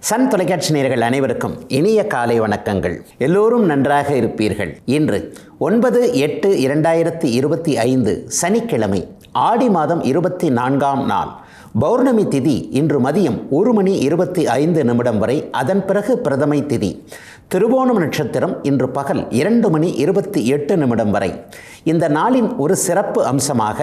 Sun தொலைக்காட்சி நேயர்கள் அனைவருக்கும் இனிய காலை வணக்கங்கள். எல்லோரும் நன்றாக இருப்பீர்கள். இன்று 9/8/2025 சனிக்கிழமை, ஆடி மாதம் 24ஆம் நாள், பௌர்ணமி திதி இன்று மதியம் 1:25 வரை. அதன் பிறகு பிரதமை திதி. திருவோணம் நட்சத்திரம் இன்று பகல் 2:28 வரை. இந்த நாளின் ஒரு சிறப்பு அம்சமாக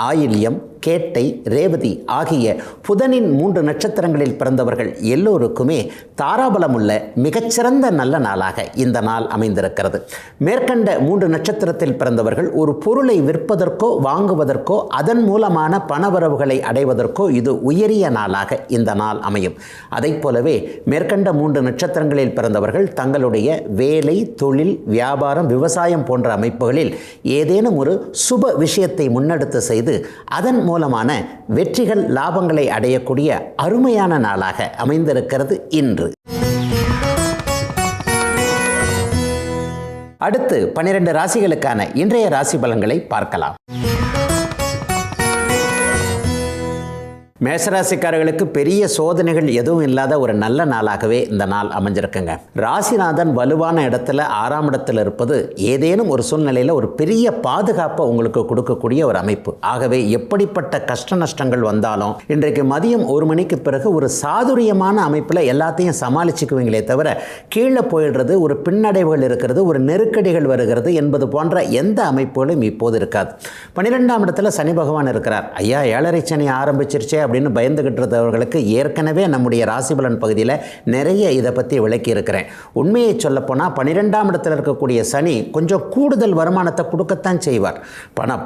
ஆயில்யம், கேட்டை, ரேவதி ஆகிய புதனின் 3 நட்சத்திரங்களில் பிறந்தவர்கள் எல்லோருக்குமே தாராபலமுள்ள மிகச்சிறந்த நல்ல நாளாக இந்த நாள் அமைந்திருக்கிறது. மேற்கண்ட 3 நட்சத்திரத்தில் பிறந்தவர்கள் ஒரு பொருளை விற்பதற்கோ வாங்குவதற்கோ அதன் மூலமான பணவரவுகளை அடைவதற்கோ இது உயரிய நாளாக இந்த நாள் அமையும். அதைப் போலவே மேற்கண்ட 3 நட்சத்திரங்களில் பிறந்தவர்கள் தங்களுடைய வேலை, தொழில், வியாபாரம், விவசாயம் போன்ற அமைப்புகளில் ஏதேனும் ஒரு சுப விஷயத்தை முன்னெடுத்து செய்து அதன் மூலமான வெற்றிகள், லாபங்களை அடையக்கூடிய அருமையான நாளாக அமைந்திருக்கிறது இன்று. அடுத்து 12 ராசிகளுக்கான இன்றைய ராசி பலன்களை பார்க்கலாம். மேஷராசிக்காரர்களுக்கு பெரிய சோதனைகள் எதுவும் இல்லாத ஒரு நல்ல நாளாகவே இந்த நாள் அமைஞ்சிருக்குங்க. ராசிநாதன் வலுவான இடத்துல 6ஆம் இடத்துல இருப்பது ஏதேனும் ஒரு சூழ்நிலையில் ஒரு பெரிய பாதுகாப்பை உங்களுக்கு கொடுக்கக்கூடிய ஒரு அமைப்பு. ஆகவே எப்படிப்பட்ட கஷ்ட நஷ்டங்கள் வந்தாலும் இன்றைக்கு மதியம் 1 மணிக்கு பிறகு ஒரு சாதுரியமான அமைப்பில் எல்லாத்தையும் சமாளிச்சுக்குவீங்களே தவிர கீழே போயிடுறது, ஒரு பின்னடைவுகள் இருக்கிறது, ஒரு நெருக்கடிகள் வருகிறது என்பது போன்ற எந்த அமைப்புகளும் இப்போது இருக்காது. 12ஆம் இடத்துல சனி பகவான் இருக்கிறார். ஐயா, 7.5 சனி ஆரம்பிச்சிருச்சே அப்படின்னு பயந்துகிட்டு இருந்தவர்களுக்கு ஏற்கனவே நம்முடைய ராசி பலன் பகுதியில் நிறைய இதை பற்றி விளக்கி இருக்கிறேன். உண்மையை சொல்லப்போனால் 12ஆம் இடத்தில் இருக்கக்கூடிய சனி கொஞ்சம் கூடுதல் வருமானத்தை கொடுக்கத்தான் செய்வார்.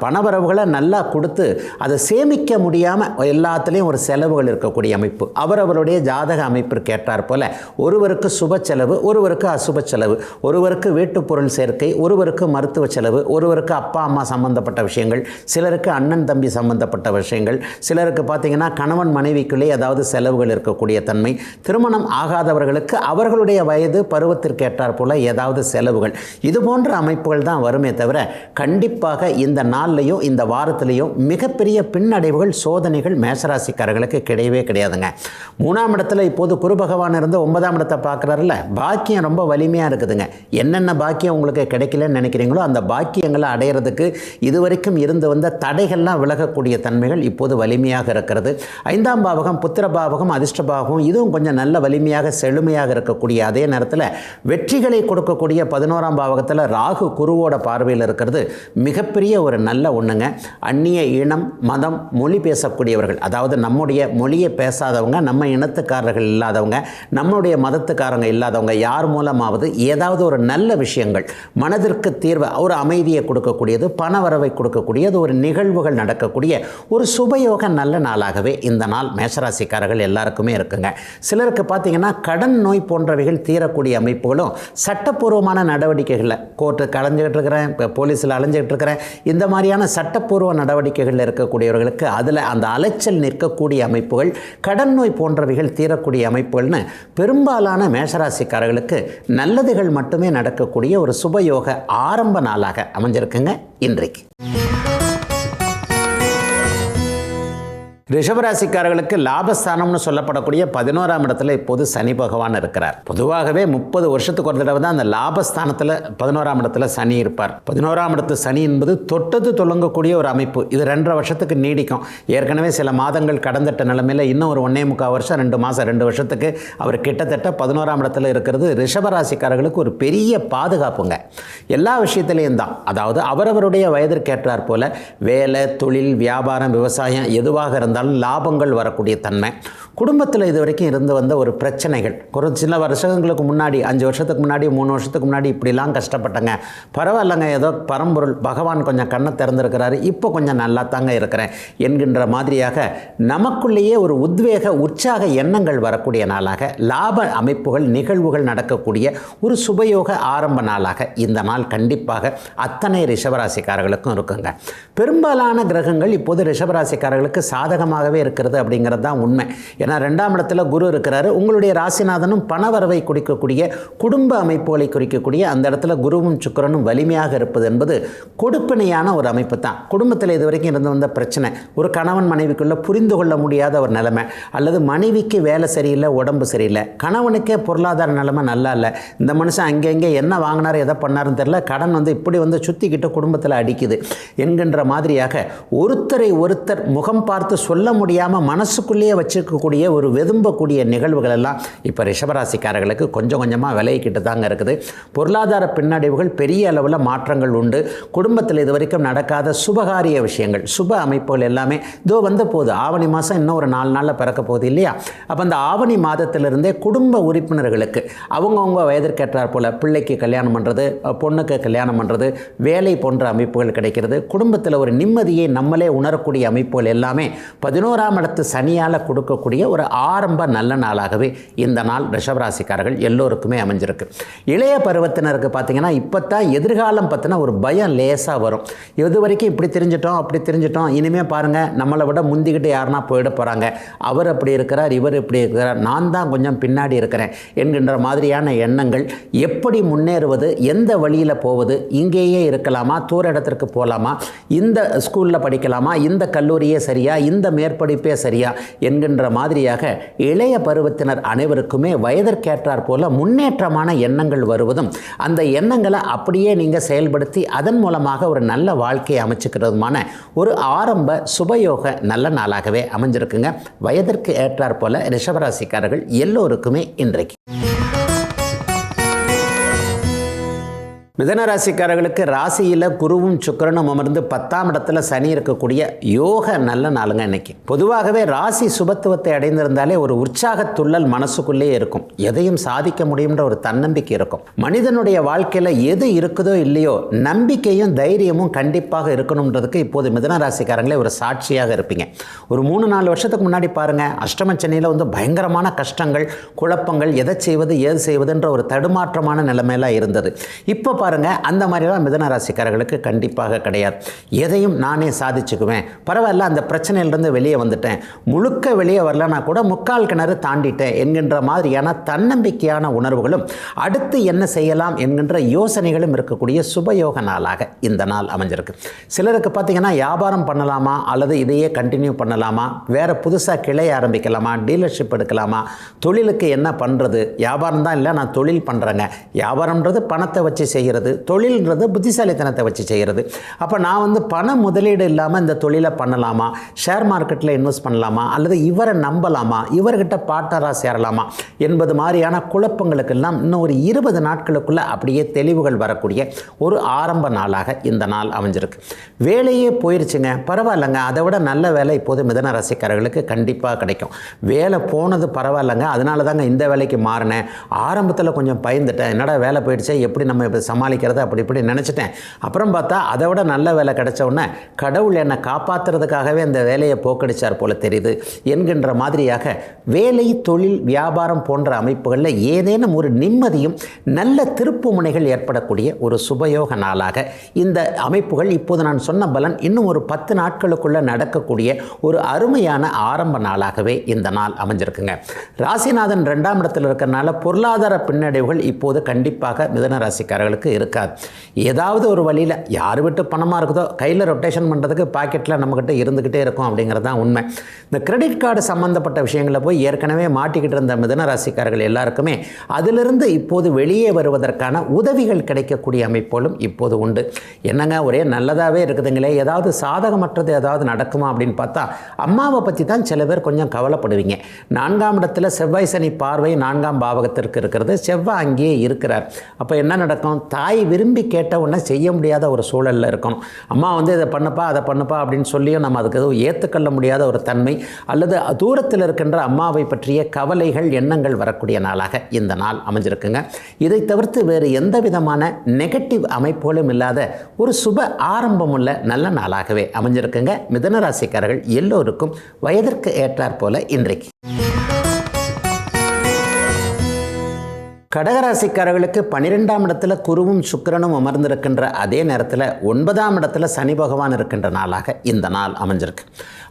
பணவரவுகளை நல்லா கொடுத்து அதை சேமிக்க முடியாமல் எல்லாத்துலேயும் ஒரு செலவுகள் இருக்கக்கூடிய அமைப்பு. அவரவருடைய ஜாதக அமைப்பிற்கு ஏற்றார் போல ஒருவருக்கு சுப செலவு, ஒருவருக்கு அசுப செலவு, ஒருவருக்கு வீட்டுப் பொருள் சேர்க்கை, ஒருவருக்கு மருத்துவ செலவு, ஒருவருக்கு அப்பா அம்மா சம்பந்தப்பட்ட விஷயங்கள், சிலருக்கு அண்ணன் தம்பி சம்பந்தப்பட்ட விஷயங்கள், சிலருக்கு பார்த்தீங்கன்னா கணவன் மனைவிக்குள்ளே ஏதாவது செலவுகள் இருக்கக்கூடிய தன்மை, திருமணம் ஆகாதவர்களுக்கு அவர்களுடைய வயது பருவத்திற்கு ஏற்றார் போல ஏதாவது செலவுகள், இது போன்ற அமைப்புகள் தான் வருமே தவிர கண்டிப்பாக இந்த நாள்லையும் இந்த வாரத்திலையும் மிகப்பெரிய பின்னடைவுகள், சோதனைகள் மேஷராசிக்காரர்களுக்கு கிடையவே கிடையாதுங்க. 3ஆம் இடத்துல இப்போது குரு பகவான் இருந்து 9ஆம் இடத்தை பார்க்குறாருல, பாக்கியம் ரொம்ப வலிமையாக இருக்குதுங்க. என்னென்ன பாக்கியம் உங்களுக்கு கிடைக்கலன்னு நினைக்கிறீங்களோ அந்த பாக்கியங்களை அடையிறதுக்கு இதுவரைக்கும் இருந்து வந்த தடைகள்லாம் விலகக்கூடிய தன்மைகள் இப்போது வலிமையாக இருக்கிறது. 5ஆம் பாவகம் புத்திர பாவகம், அதிர்ஷ்ட பாவகம், இதுவும் கொஞ்சம் நல்ல வலிமையாக செழுமையாக இருக்கக்கூடிய அதே நேரத்தில் வெற்றிகளை கொடுக்கக்கூடிய 11ஆம் பாவகத்தில் ராகு குருவோட பார்வையில் இருக்கிறது மிகப்பெரிய ஒரு நல்ல ஒன்றுங்க. அந்நிய இனம், மதம், மொழி பேசக்கூடியவர்கள், அதாவது நம்முடைய மொழியை பேசாதவங்க, நம்ம இனத்துக்காரர்கள் இல்லாதவங்க, நம்முடைய மதத்துக்காரங்க இல்லாதவங்க யார் மூலமாவது ஏதாவது ஒரு நல்ல விஷயங்கள், மனதிற்கு தீர்வை, ஒரு அமைதியை கொடுக்கக்கூடியது, பண வரவை கொடுக்கக்கூடியது, ஒரு நிகழ்வுகள் நடக்கக்கூடிய ஒரு சுபயோக நல்ல நாளாகவே இந்த நாள் மேஷராசிக்காரர்கள் எல்லாருக்குமே இருக்குங்க. சிலருக்கு பார்த்தீங்கன்னா கடன் நோய் போன்றவைகள் தீரக்கூடிய அமைப்புகளும், சட்டப்பூர்வமான நடவடிக்கைகளில் கோர்ட்டுக்கு அலைஞ்சிக்கிட்டு இருக்கிறேன், இப்போ போலீஸில் அலைஞ்சிக்கிட்டு இருக்கிறேன், இந்த மாதிரியான சட்டப்பூர்வ நடவடிக்கைகளில் இருக்கக்கூடியவர்களுக்கு அதில் அந்த அலைச்சல் நிற்கக்கூடிய அமைப்புகள், கடன் நோய் போன்றவைகள் தீரக்கூடிய அமைப்புகள்னு பெரும்பாலான மேஷராசிக்காரர்களுக்கு நல்லதுகள் மட்டுமே நடக்கக்கூடிய ஒரு சுபயோக ஆரம்ப நாளாக அமைஞ்சிருக்குங்க இன்றைக்கு. ரிஷபராசிக்காரர்களுக்கு லாபஸ்தானம்னு சொல்லப்படக்கூடிய 11ஆம் இடத்துல இப்போது சனி பகவான் இருக்கிறார். பொதுவாகவே 30 வருஷத்துக்கு ஒரு தடவை தான் அந்த லாபஸ்தானத்தில் 11ஆம் இடத்துல சனி இருப்பார். 11ஆம் இடத்து சனி என்பது தொட்டது தொடங்கக்கூடிய ஒரு அமைப்பு. இது 2.5 வருஷத்துக்கு நீடிக்கும். ஏற்கனவே சில மாதங்கள் கடந்துட்ட நிலைமையில் இன்னும் ஒரு 1.25 வருஷம், 2 மாதம், 2 வருஷத்துக்கு அவர் கிட்டத்தட்ட 11ஆம் இடத்துல இருக்கிறது ரிஷபராசிக்காரர்களுக்கு ஒரு பெரிய பாதுகாப்புங்க. எல்லா விஷயத்திலையும் தான், அதாவது அவரவருடைய வயதிற்கேற்றார் போல வேலை, தொழில், வியாபாரம், விவசாயம் எதுவாக இருந்தால் லாபங்கள் வரக்கூடிய தன்மை. குடும்பத்தில் இது வரைக்கும் இருந்து வந்த ஒரு பிரச்சனைகள், ஒரு சில வருஷங்களுக்கு முன்னாடி, 5 வருஷத்துக்கு முன்னாடி, 3 வருஷத்துக்கு முன்னாடி இப்படிலாம் கஷ்டப்பட்டங்க, பரவாயில்லைங்க, ஏதோ பரம்பொருள் பகவான் கொஞ்சம் கண்ணை திறந்திருக்கிறாரு, இப்போ கொஞ்சம் நல்லா தாங்க இருக்கிறேன் என்கின்ற மாதிரியாக நமக்குள்ளேயே ஒரு உத்வேக, உற்சாக எண்ணங்கள் வரக்கூடிய நாளாக, லாப அமைப்புகள், நிகழ்வுகள் நடக்கக்கூடிய ஒரு சுபயோக ஆரம்ப நாளாக இந்த நாள் கண்டிப்பாக அத்தனை ரிஷபராசிக்காரர்களுக்கும் இருக்குங்க. பெரும்பாலான கிரகங்கள் இப்போது ரிஷபராசிக்காரர்களுக்கு சாதகம் சாதகமாகவே இருக்கிறது அப்படிங்கிறது தான் உண்மை. ஏன்னா 2ஆம் இடத்துல குரு இருக்கிறாரு. உங்களுடைய ராசிநாதனும் பணவரவை குறிக்கக்கூடிய குடும்ப அமைப்புகளை குறிக்கக்கூடிய அந்த இடத்துல குருவும் சுக்கிரனும் வலிமையாக இருப்பது என்பது கொடுப்பினையான ஒரு அமைப்பு தான். குடும்பத்தில் இது வரைக்கும் இருந்து வந்த பிரச்சனை, ஒரு கணவன் மனைவிக்குள்ள புரிந்து கொள்ள முடியாத ஒரு நிலைமை, அல்லது மனைவிக்கு வேலை சரியில்லை, உடம்பு சரியில்லை, கணவனுக்கே பொருளாதார நிலைமை நல்லா இல்லை, இந்த மனுஷன் அங்கங்கே என்ன வாங்கினார் எதை பண்ணாருன்னு தெரியல, கடன் இப்படி சுற்றிக்கிட்டு குடும்பத்தில் அடிக்குது என்கின்ற மாதிரியாக ஒருத்தரை ஒருத்தர் முகம் பார்த்து சொல்ல முடியாமல் மனசுக்குள்ளேயே வச்சிருக்கக்கூடிய ஒரு வெதும்பக்கூடிய நிகழ்வுகள் எல்லாம் இப்போ ரிஷபராசிக்காரர்களுக்கு கொஞ்சம் கொஞ்சமாக விலகிக்கிட்டு தாங்க இருக்குது. பொருளாதார பின்னடைவுகள் பெரிய அளவில் மாற்றங்கள் உண்டு. குடும்பத்தில் இது வரைக்கும் நடக்காத சுபகாரிய விஷயங்கள், சுப அமைப்புகள் எல்லாமே இதோ போகுது. ஆவணி மாதம் இன்னும் ஒரு 4 நாளில் பிறக்க போகுது இல்லையா? அப்போ அந்த ஆவணி மாதத்திலிருந்தே குடும்ப உறுப்பினர்களுக்கு அவங்கவுங்க வயதிற்கேற்றார் போல் பிள்ளைக்கு கல்யாணம் பண்ணுறது, பொண்ணுக்கு கல்யாணம் பண்ணுறது, வேலை போன்ற அமைப்புகள் கிடைக்கிறது. குடும்பத்தில் ஒரு நிம்மதியை நம்மளே உணரக்கூடிய அமைப்புகள் எல்லாமே 11ஆம் இடத்து சனியால் கொடுக்கக்கூடிய ஒரு ஆரம்ப நல்ல நாளாகவே இந்த நாள் ரிஷபராசிக்காரர்கள் எல்லோருக்குமே அமைஞ்சிருக்கு. இளைய பருவத்தினருக்கு பார்த்தீங்கன்னா இப்போ தான் எதிர்காலம் பற்றின ஒரு பயம் லேசாக வரும். இது வரைக்கும் இப்படி தெரிஞ்சிட்டோம் அப்படி தெரிஞ்சிட்டோம், இனிமேல் பாருங்கள் நம்மளை விட முந்திக்கிட்டு யாருன்னா போயிட போகிறாங்க, அவர் அப்படி இருக்கிறார் இவர் இப்படி இருக்கிறார், நான் தான் கொஞ்சம் பின்னாடி இருக்கிறேன் என்கின்ற மாதிரியான எண்ணங்கள், எப்படி முன்னேறுவது, எந்த வழியில் போவது, இங்கேயே இருக்கலாமா, தூர இடத்திற்கு போகலாமா, இந்த ஸ்கூலில் படிக்கலாமா, இந்த கல்லூரியே சரியா, இந்த மேற்படிப்பே சரியா என்கின்ற மாதிரியாக இளைய பருவத்தினர் அனைவருக்குமே வயதிற்கேற்றார் போல முன்னேற்றமான எண்ணங்கள் வருவதும், அந்த எண்ணங்களை அப்படியே நீங்கள் செயல்படுத்தி அதன் மூலமாக ஒரு நல்ல வாழ்க்கையை அமைச்சுக்கிறதுமான ஒரு ஆரம்ப சுபயோக நல்ல நாளாகவே அமைஞ்சிருக்குங்க. வயதிற்கு ஏற்றார் போல ரிஷபராசிக்காரர்கள் எல்லோருக்குமே இன்றைக்கு. மிதனராசிக்காரர்களுக்கு ராசியில் குருவும் சுக்கிரனும் அமர்ந்து 10ஆம் இடத்துல சனி இருக்கக்கூடிய யோக நல்ல நாளுங்க இன்னைக்கு. பொதுவாகவே ராசி சுபத்துவத்தை அடைந்திருந்தாலே ஒரு உற்சாகத்துள்ளல் மனசுக்குள்ளே இருக்கும், எதையும் சாதிக்க முடியும்ன்ற ஒரு தன்னம்பிக்கை இருக்கும். மனிதனுடைய வாழ்க்கையில் எது இருக்குதோ இல்லையோ நம்பிக்கையும் தைரியமும் கண்டிப்பாக இருக்கணுன்றதுக்கு இப்போது மிதனராசிக்காரங்களே ஒரு சாட்சியாக இருப்பீங்க. ஒரு 3-4 வருஷத்துக்கு முன்னாடி பாருங்கள், அஷ்டமச்சனியில் பயங்கரமான கஷ்டங்கள், குழப்பங்கள், எதை செய்வது ஏது செய்வதுன்ற ஒரு தடுமாற்றமான நிலைமையெல்லாம் இருந்தது. இப்போ பாருங்க, அந்த மாதிரிலாம் மிதன ராசிக்காரர்களுக்கு கண்டிப்பாக கிடையாது. எதையும் நானே சாதிச்சுக்குவேன், பரவாயில்ல அந்த பிரச்சனையிலிருந்து வெளியே வந்துட்டேன், முழுக்க வெளியே வரலனா கூட முக்கால் கிணறு தாண்டிட்டேன் என்கின்ற மாதிரியான தன்னம்பிக்கையான உணர்வுகளும் அடுத்து என்ன செய்யலாம் என்கின்ற யோசனைகளும் இருக்கக்கூடிய சுபயோக நாளாக இந்த நாள் அமைஞ்சிருக்கு. சிலருக்கு பார்த்தீங்கன்னா வியாபாரம் பண்ணலாமா அல்லது இதையே கண்டினியூ பண்ணலாமா, வேற புதுசாக கிளை ஆரம்பிக்கலாமா, டீலர்ஷிப் எடுக்கலாமா, தொழிலுக்கு என்ன பண்ணுறது, வியாபாரம் தான் இல்லை நான் தொழில் பண்ணுறேங்க, வியாபாரம்ன்றது பணத்தை வச்சு செய்கிறது, தொழில்ன்றது புத்திசாலித்தனத்தை வச்சு செய்கிறது, அப்போ நான் பண முதலீடு இல்லாமல் இந்த தொழிலை பண்ணலாமா, ஷேர் மார்க்கெட்டில் இன்வெஸ்ட் பண்ணலாமா, அல்லது இவரை நம்பலாமா, இவர்கிட்ட பார்ட்னராக சேரலாமா என்பது மாதிரியான குழப்பங்களுக்கெல்லாம் இன்னும் ஒரு 20 நாட்களுக்குள்ளே அப்படியே தெளிவுகள் வரக்கூடிய ஒரு ஆரம்ப நாளாக இந்த நாள் அமைஞ்சிருக்கு. வேலையே போயிருச்சுங்க, பரவாயில்லைங்க, அதை விட நல்ல வேலை இப்போது மிதன ராசிக்காரர்களுக்கு கண்டிப்பாக கிடைக்கும். வேலை போனது பரவாயில்லைங்க, அதனால தாங்க இந்த வேலைக்கு மாறினேன், ஆரம்பத்தில் கொஞ்சம் பயந்துட்டேன், என்னடா வேலை போயிடுச்சு எப்படி நம்ம இப்போ சமாளிக்கிறது அப்படி இப்படி நினச்சிட்டேன், அப்புறம் பார்த்தா அதை விட நல்ல வேலை கிடைச்ச உடனே கடவுள் என்னை காப்பாற்றுறதுக்காகவே அந்த வேலையை போக்கடிச்சார் போல தெரியுது என்கின்ற மாதிரியாக வேலை, தொழில், வியாபாரம் போன்ற அமைப்புகளில் ஏதேனும் ஒரு நிம்மதியும் நல்ல திருப்பு முனைகள் ஏற்படக்கூடிய ஒரு சுபயோக நாளாக இந்த அமைப்புகள் இப்போது நான் சொன்ன பலன் இன்னும் ஒரு 10 நாட்களுக்குள்ள நடக்கக்கூடிய ஒரு அருமையான ஆரம்ப நாளாகவே இந்த நாள் அமைஞ்சிருக்குங்க. ராசிநாதன் 2ஆம் இடத்தில் இருக்கிறனால பொருளாதார பின்னடைவுகள் இப்போது கண்டிப்பாக மிதன ராசிக்காரர்களுக்கு இருக்காது. ஏதாவது ஒரு வழியில் யார் விட்டு பணமாக இருக்குதோ கையில் ரொட்டேஷன் பண்ணுறதுக்கு பாக்கெட்டில் நம்மக்கிட்ட இருந்துக்கிட்டே இருக்கும் அப்படிங்கிறது தான் உண்மை. இந்த கிரெடிட் கார்டு சம்மந்தப்பட்ட விஷயங்களை போய் ஏற்கனவே மாட்டிக்கிட்டு இருந்த மிதன ராசிக்காரர்கள் எல்லாருக்குமே அதிலிருந்து இப்போது வெளியே வருவதற்கான உதவிகள் கிடைக்கக்கூடிய அமைப்போலும் இப்போது உண்டு. என்னங்க ஒரே நல்லதாகவே இருக்குதுங்களே, ஏதாவது சாதகமற்றது ஏதாவது நடக்குமா அப்படின்னு பார்த்தா அம்மாவை பற்றி தான் சில பேர் கொஞ்சம் கவலைப்படுவீங்க. 4ஆம் இடத்துல செவ்வாய் சனி பார்வை 4ஆம் பாவகத்திற்கு இருக்கிறது, செவ்வாய் அங்கேயே இருக்கிறார். அப்போ என்ன நடக்கும், தாய் விரும்பி கேட்ட உடனே செய்ய முடியாத ஒரு சூழலில் இருக்கணும். அம்மா இதை பண்ணப்பா அதை பண்ணப்பா அப்படின்னு சொல்லியும் நம்ம அதுக்கு எதுவும் ஏற்றுக்கொள்ள முடியாத ஒரு தன்மை அல்லது தூரத்தில் இருக்கின்ற அம்மாவை பற்றிய கவலைகள் எண்ணங்கள் வரக்கூடிய நாளாக இந்த நாள் அமைஞ்சிருக்குங்க. இதை தவிர்த்து வேறு எந்த விதமான நெகட்டிவ் அமைப்புகளும் இல்லாத ஒரு சுப ஆரம்பமுள்ள நல்ல நாளாகவே அமைஞ்சிருக்குங்க. மிதுன ராசிக்காரர்கள் எல்லோருக்கும் வயதிற்கு ஏற்றாற் போல இன்றைக்கு கடகராசிக்காரர்களுக்கு 12ஆம் இடத்துல குருவும் சுக்கிரனும் அமர்ந்திருக்கின்ற அதே நேரத்தில் 9ஆம் இடத்துல சனி பகவான் இருக்கின்ற நாளாக இந்த நாள் அமைஞ்சிருக்கு.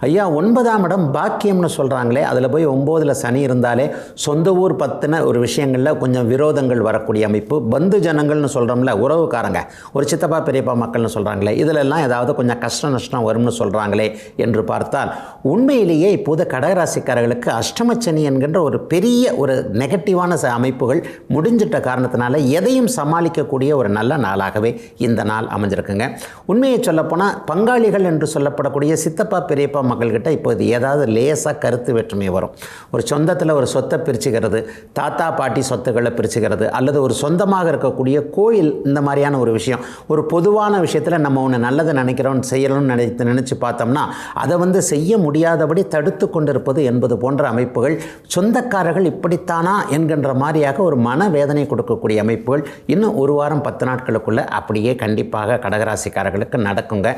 ஐயா, 9ஆம் இடம் பாக்கியம்னு சொல்கிறாங்களே, அதில் போய் 9ல் சனி இருந்தாலே சொந்த ஊர் பற்றின ஒரு விஷயங்களில் கொஞ்சம் விரோதங்கள் வரக்கூடிய அமைப்பு. பந்து ஜனங்கள்னு சொல்கிறோம்ல, உறவுக்காரங்க, ஒரு சித்தப்பா பெரியப்பா மக்கள்னு சொல்கிறாங்களே, இதிலெல்லாம் ஏதாவது கொஞ்சம் கஷ்ட நஷ்டம் வரும்னு சொல்கிறாங்களே என்று பார்த்தால் உண்மையிலேயே இப்போது கடகராசிக்காரர்களுக்கு அஷ்டமச்சனி என்கின்ற ஒரு பெரிய ஒரு நெகட்டிவான அமைப்புகள் முடிஞ்சிட்ட காரணத்தினால எதையும் சமாளிக்கக்கூடிய ஒரு நல்ல நாளாகவே இந்த நாள் அமைஞ்சிருக்குங்க. உண்மையை சொல்லப்போனால் பங்காளிகள் என்று சொல்லப்படக்கூடிய சித்தப்பா பெரியப்பா மக்கள்கிட்ட இப்போது ஏதாவது லேசாக கருத்து வேற்றுமை வரும். ஒரு சொந்தத்தில் ஒரு சொத்தை பிரிச்சுக்கிறது, தாத்தா பாட்டி சொத்துக்களை பிரிச்சுக்கிறது, அல்லது ஒரு சொந்தமாக இருக்கக்கூடிய கோயில், இந்த மாதிரியான ஒரு விஷயம், ஒரு பொதுவான விஷயத்தில் நம்ம ஒன்று நல்லதை நினைக்கிறோம் செய்யணும்னு நினச்சி பார்த்தோம்னா அதை செய்ய முடியாதபடி தடுத்து கொண்டிருப்பது என்பது போன்ற அமைப்புகள், சொந்தக்காரர்கள் இப்படித்தானா என்கின்ற மாதிரியாக ஒரு மனவேதனை கொடுக்கக்கூடிய அமைப்புகள் இன்னும் ஒரு வாரம் 10 நாட்களுக்குள்ள அப்படியே கண்டிப்பாக கடகராசிக்காரர்களுக்கு நடக்குங்க.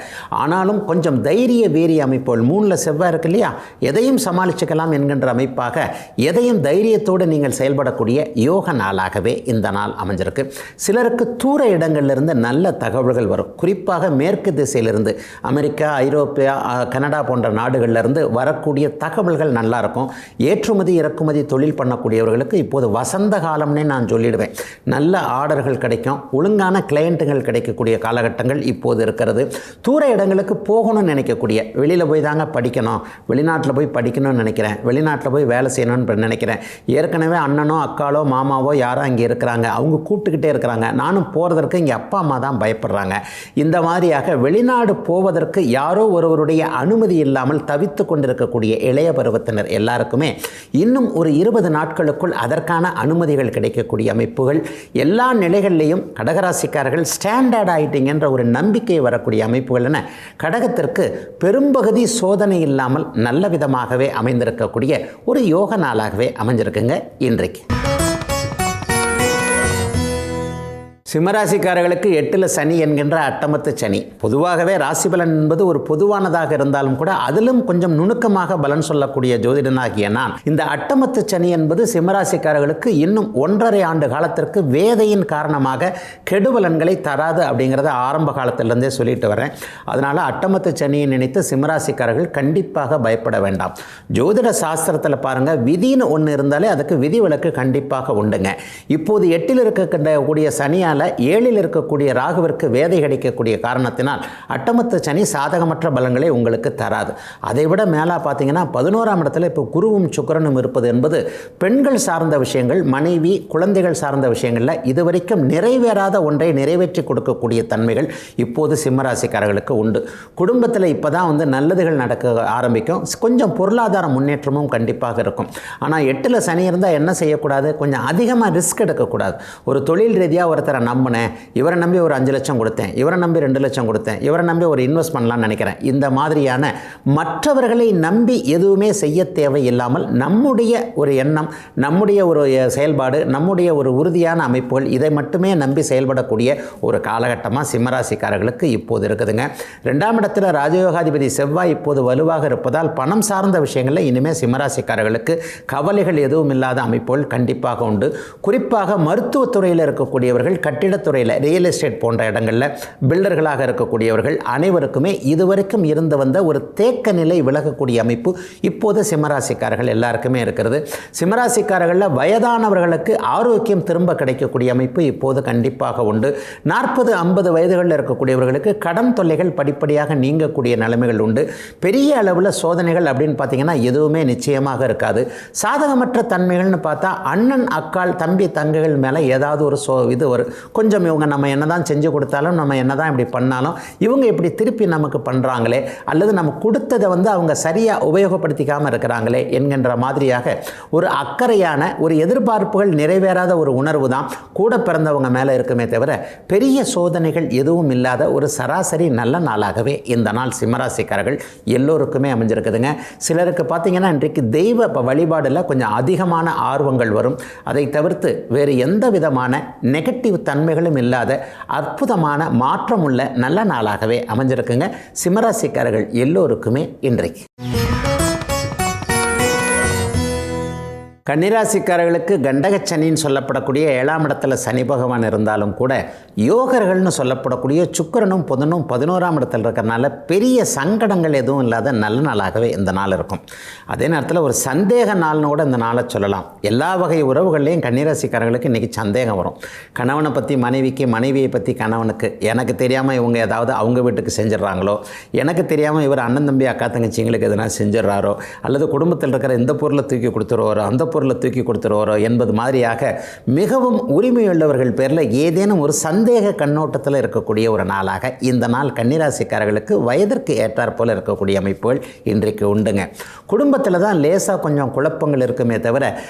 ஆனாலும் கொஞ்சம் தைரிய வீரிய அமைப்புகள், 3ல் செவ்வாய் இருக்கு இல்லையா, எதையும் சமாளிச்சுக்கலாம் என்கின்ற அமைப்பாக எதையும் தைரியத்தோடு நீங்கள் செயல்படக்கூடிய யோக நாளாகவே இந்த நாள் அமைஞ்சிருக்கு. சிலருக்கு தூர இடங்களிலிருந்து நல்ல தகவல்கள் வரும். குறிப்பாக மேற்கு திசையிலிருந்து அமெரிக்கா, ஐரோப்பியா, கனடா போன்ற நாடுகளிலிருந்து வரக்கூடிய தகவல்கள் நல்லா இருக்கும். ஏற்றுமதி இறக்குமதி தொழில் பண்ணக்கூடியவர்களுக்கு இப்போது வசந்த காலம்னே நான் சொல்லிடுவேன். நல்ல ஆர்டர்கள் கிடைக்கும், ஒழுங்கான கிளையண்ட்டுகள் கிடைக்கக்கூடிய காலகட்டங்கள் இப்போது இருக்கிறது. தூர இடங்களுக்கு போகணும்னு நினைக்கக்கூடிய, வெளியில் போய் தாங்க படிக்கணும், வெளிநாட்டில் போய் படிக்கணும்னு நினைக்கிறேன், வெளிநாட்டில் போய் வேலை செய்யணும்னு நினைக்கிறேன், ஏற்கனவே அண்ணனோ அக்காலோ மாமாவோ யாரோ அங்கே இருக்கிறாங்க, அவங்க கூப்பிட்டுக்கிட்டே இருக்கிறாங்க, நானும் போகிறதற்கு இங்கே அப்பா அம்மா தான் பயப்படுறாங்க, இந்த மாதிரியாக வெளிநாடு போவதற்கு யாரோ ஒருவருடைய அனுமதி இல்லாமல் தவித்து கொண்டிருக்கக்கூடிய இளைய பருவத்தினர் எல்லாருக்குமே இன்னும் ஒரு 20 நாட்களுக்குள் அதற்கான அனுமதிகள் கிடைக்கக்கூடிய அமைப்புகள், எல்லா நிலைகளிலையும் கடகராசிக்காரர்கள் ஸ்டாண்டர்ட் ஆகிட்டீங்கன்ற ஒரு நம்பிக்கை வரக்கூடிய அமைப்புகள் என கடகத்திற்கு பெரும்பகுதி சோதனை இல்லாமல் நல்ல விதமாகவே அமைந்திருக்கக்கூடிய ஒரு யோக நாளாகவே அமைஞ்சிருக்குங்க இன்றைக்கு. சிம்மராசிக்காரர்களுக்கு 8ல் சனி என்கின்ற அட்டமத்து சனி. பொதுவாகவே ராசி பலன் என்பது ஒரு பொதுவானதாக இருந்தாலும் கூட அதிலும் கொஞ்சம் நுணுக்கமாக பலன் சொல்லக்கூடிய ஜோதிடனாகிய நான் இந்த அட்டமத்து சனி என்பது சிம்மராசிக்காரர்களுக்கு இன்னும் 1.5 ஆண்டு காலத்திற்கு வேதையின் காரணமாக கெடுபலன்களை தராது அப்படிங்கிறத ஆரம்ப காலத்திலிருந்தே சொல்லிட்டு வரேன். அதனால் அட்டமத்து சனியை நினைத்து சிம்மராசிக்காரர்கள் கண்டிப்பாக பயப்பட வேண்டாம். ஜோதிட சாஸ்திரத்தில் பாருங்கள், விதின்னு ஒன்று இருந்தாலே அதுக்கு விதிவிலக்கு கண்டிப்பாக உண்டுங்க. இப்போது 8ல் இருக்கக்கூடிய சனியால் 7ல் இருக்கக்கூடிய ராகுவிற்கு வேதை கிடைக்கக்கூடிய காரணத்தினால் அட்டமத்து சனி சாதகமற்ற பலன்களை உங்களுக்கு தராது. அதைவிட மேலே பார்த்தீங்கன்னா 11ஆம் இடத்துல இப்போ குருவும் சுக்கிரனும் இருப்பது என்பது பெண்கள் சார்ந்த விஷயங்கள், மனைவி குழந்தைகள் சார்ந்த விஷயங்களில் இதுவரைக்கும் நிறைவேறாத ஒன்றை நிறைவேற்றி கொடுக்கக்கூடிய தன்மைகள் இப்போது சிம்மராசிக்காரர்களுக்கு உண்டு. குடும்பத்தில் இப்போ தான் நல்லதுகள் நடக்க ஆரம்பிக்கும். கொஞ்சம் பொருளாதார முன்னேற்றமும் கண்டிப்பாக இருக்கும். ஆனால் 8ல் சனி இருந்தால் என்ன செய்யக்கூடாது, கொஞ்சம் அதிகமாக ரிஸ்க் எடுக்கக்கூடாது. ஒரு தொழில் ரீதியாக ஒருத்தரை நம்பினேன், இவரை நம்பி ஒரு 5 லட்சம் கொடுத்தேன், இவரை நம்பி 2 லட்சம் கொடுத்தேன், இவரை நம்பி ஒரு இன்வெஸ்ட் பண்ணலாம்னு நினைக்கிறேன், இந்த மாதிரியான மற்றவர்களை நம்பி எதுவுமே செய்ய தேவையில்லாமல் நம்முடைய ஒரு எண்ணம், நம்முடைய ஒரு செயல்பாடு, நம்முடைய ஒரு உறுதியான அமைப்புகள், இதை மட்டுமே நம்பி செயல்படக்கூடிய ஒரு காலகட்டமாக சிம்மராசிக்காரர்களுக்கு இப்போது இருக்குதுங்க. 2ஆம் இடத்துல ராஜயோகாதிபதி செவ்வாய் இப்போது வலுவாக இருப்பதால் பணம் சார்ந்த விஷயங்களில் இனிமேல் சிம்மராசிக்காரர்களுக்கு கவலைகள் எதுவும் இல்லாத அமைப்புகள் கண்டிப்பாக உண்டு. குறிப்பாக மருத்துவத்துறையில் இருக்கக்கூடியவர்கள், கட்டிடத்துறையில், ரியல் எஸ்டேட் போன்ற இடங்களில் பில்டர்களாக இருக்கக்கூடியவர்கள் அனைவருக்குமே இதுவரைக்கும் இருந்து வந்த ஒரு தேக்க நிலை விலகக்கூடிய அமைப்பு இப்போது சிம்மராசிக்காரர்கள் எல்லாருக்குமே இருக்கிறது. சிம்மராசிக்காரர்களில் வயதானவர்களுக்கு ஆரோக்கியம் திரும்ப கிடைக்கக்கூடிய அமைப்பு இப்போது கண்டிப்பாக உண்டு. 40-50 வயதுகளில் இருக்கக்கூடியவர்களுக்கு கடன் தொல்லைகள் படிப்படியாக நீங்கக்கூடிய நிலைமைகள் உண்டு. பெரிய அளவில் சோதனைகள் அப்படின்னு பார்த்தீங்கன்னா எதுவுமே நிச்சயமாக இருக்காது. சாதகமற்ற தன்மைகள்னு பார்த்தா அண்ணன் அக்காள் தம்பி தங்கைகள் மேலே ஏதாவது ஒரு ஒரு கொஞ்சம் இவங்க நம்ம என்ன தான் செஞ்சு கொடுத்தாலும், நம்ம என்ன தான் இப்படி பண்ணாலும் இவங்க இப்படி திருப்பி நமக்கு பண்ணுறாங்களே, அல்லது நம்ம கொடுத்ததை அவங்க சரியாக உபயோகப்படுத்திக்காமல் இருக்கிறாங்களே என்கின்ற மாதிரியாக ஒரு அக்கறையான ஒரு எதிர்பார்ப்புகள் நிறைவேறாத ஒரு உணர்வு தான் கூட பிறந்தவங்க மேலே இருக்குமே தவிர பெரிய சோதனைகள் எதுவும் இல்லாத ஒரு சராசரி நல்ல நாளாகவே இந்த நாள் சிம்மராசிக்காரர்கள் எல்லோருக்குமே அமைஞ்சிருக்குதுங்க. சிலருக்கு பார்த்தீங்கன்னா இன்றைக்கு தெய்வ வழிபாடில் கொஞ்சம் அதிகமான ஆர்வங்கள் வரும். அதை தவிர்த்து வேறு எந்த விதமான நெகட்டிவ் தன்மைகளும் இல்லாத அற்புதமான மாற்றமுள்ள நல்ல நாளாகவே அமைஞ்சிருக்குங்க சிம்மராசிக்காரர்கள் எல்லோருக்குமே இன்றைக்கு. கன்னிராசிக்காரர்களுக்கு கண்டகச்சனின்னு சொல்லப்படக்கூடிய 7ஆம் இடத்துல சனி பகவான் இருந்தாலும் கூட யோகர்கள்னு சொல்லப்படக்கூடிய சுக்கிரனும் புதனும் 11ஆம் இடத்துல இருக்கிறனால பெரிய சங்கடங்கள் எதுவும் இல்லாத நல்ல நாளாகவே இந்த நாள் இருக்கும். அதே நேரத்தில் ஒரு சந்தேக நாள்னு கூட இந்த நாளை சொல்லலாம். எல்லா வகை உறவுகள்லையும் கன்னிராசிக்காரர்களுக்கு இன்றைக்கி சந்தேகம் வரும். கணவனை பற்றி மனைவிக்கு, மனைவியை பற்றி கணவனுக்கு. எனக்கு தெரியாமல் இவங்க ஏதாவது அவங்க வீட்டுக்கு செஞ்சிடறாங்களோ, எனக்கு தெரியாமல் இவர் அண்ணன் தம்பி அக்கா தங்கச்சிங்களுக்கு எதனா செஞ்சிடறாரோ, அல்லது குடும்பத்தில் இருக்கிற இந்த பொருளை தூக்கி கொடுத்துருவாரோ, அந்த பொருளை தூக்கி கொடுத்துருவாரோ என்பது மாதிரியாக மிகவும் உரிமையுள்ளவர்கள் பேரில் ஏதேனும் ஒரு சந்தேக கண்ணோட்டத்தில் இருக்கக்கூடிய ஒரு நாளாக இந்த நாள் கன்னிராசிக்காரர்களுக்கு வயதிற்கு ஏற்றாற் போல் இருக்கக்கூடிய அமைப்புகள் இன்றைக்கு உண்டுங்க. குடும்பத்தில் தான் லேசாக கொஞ்சம் குழப்பங்கள் இருக்குமே தவிர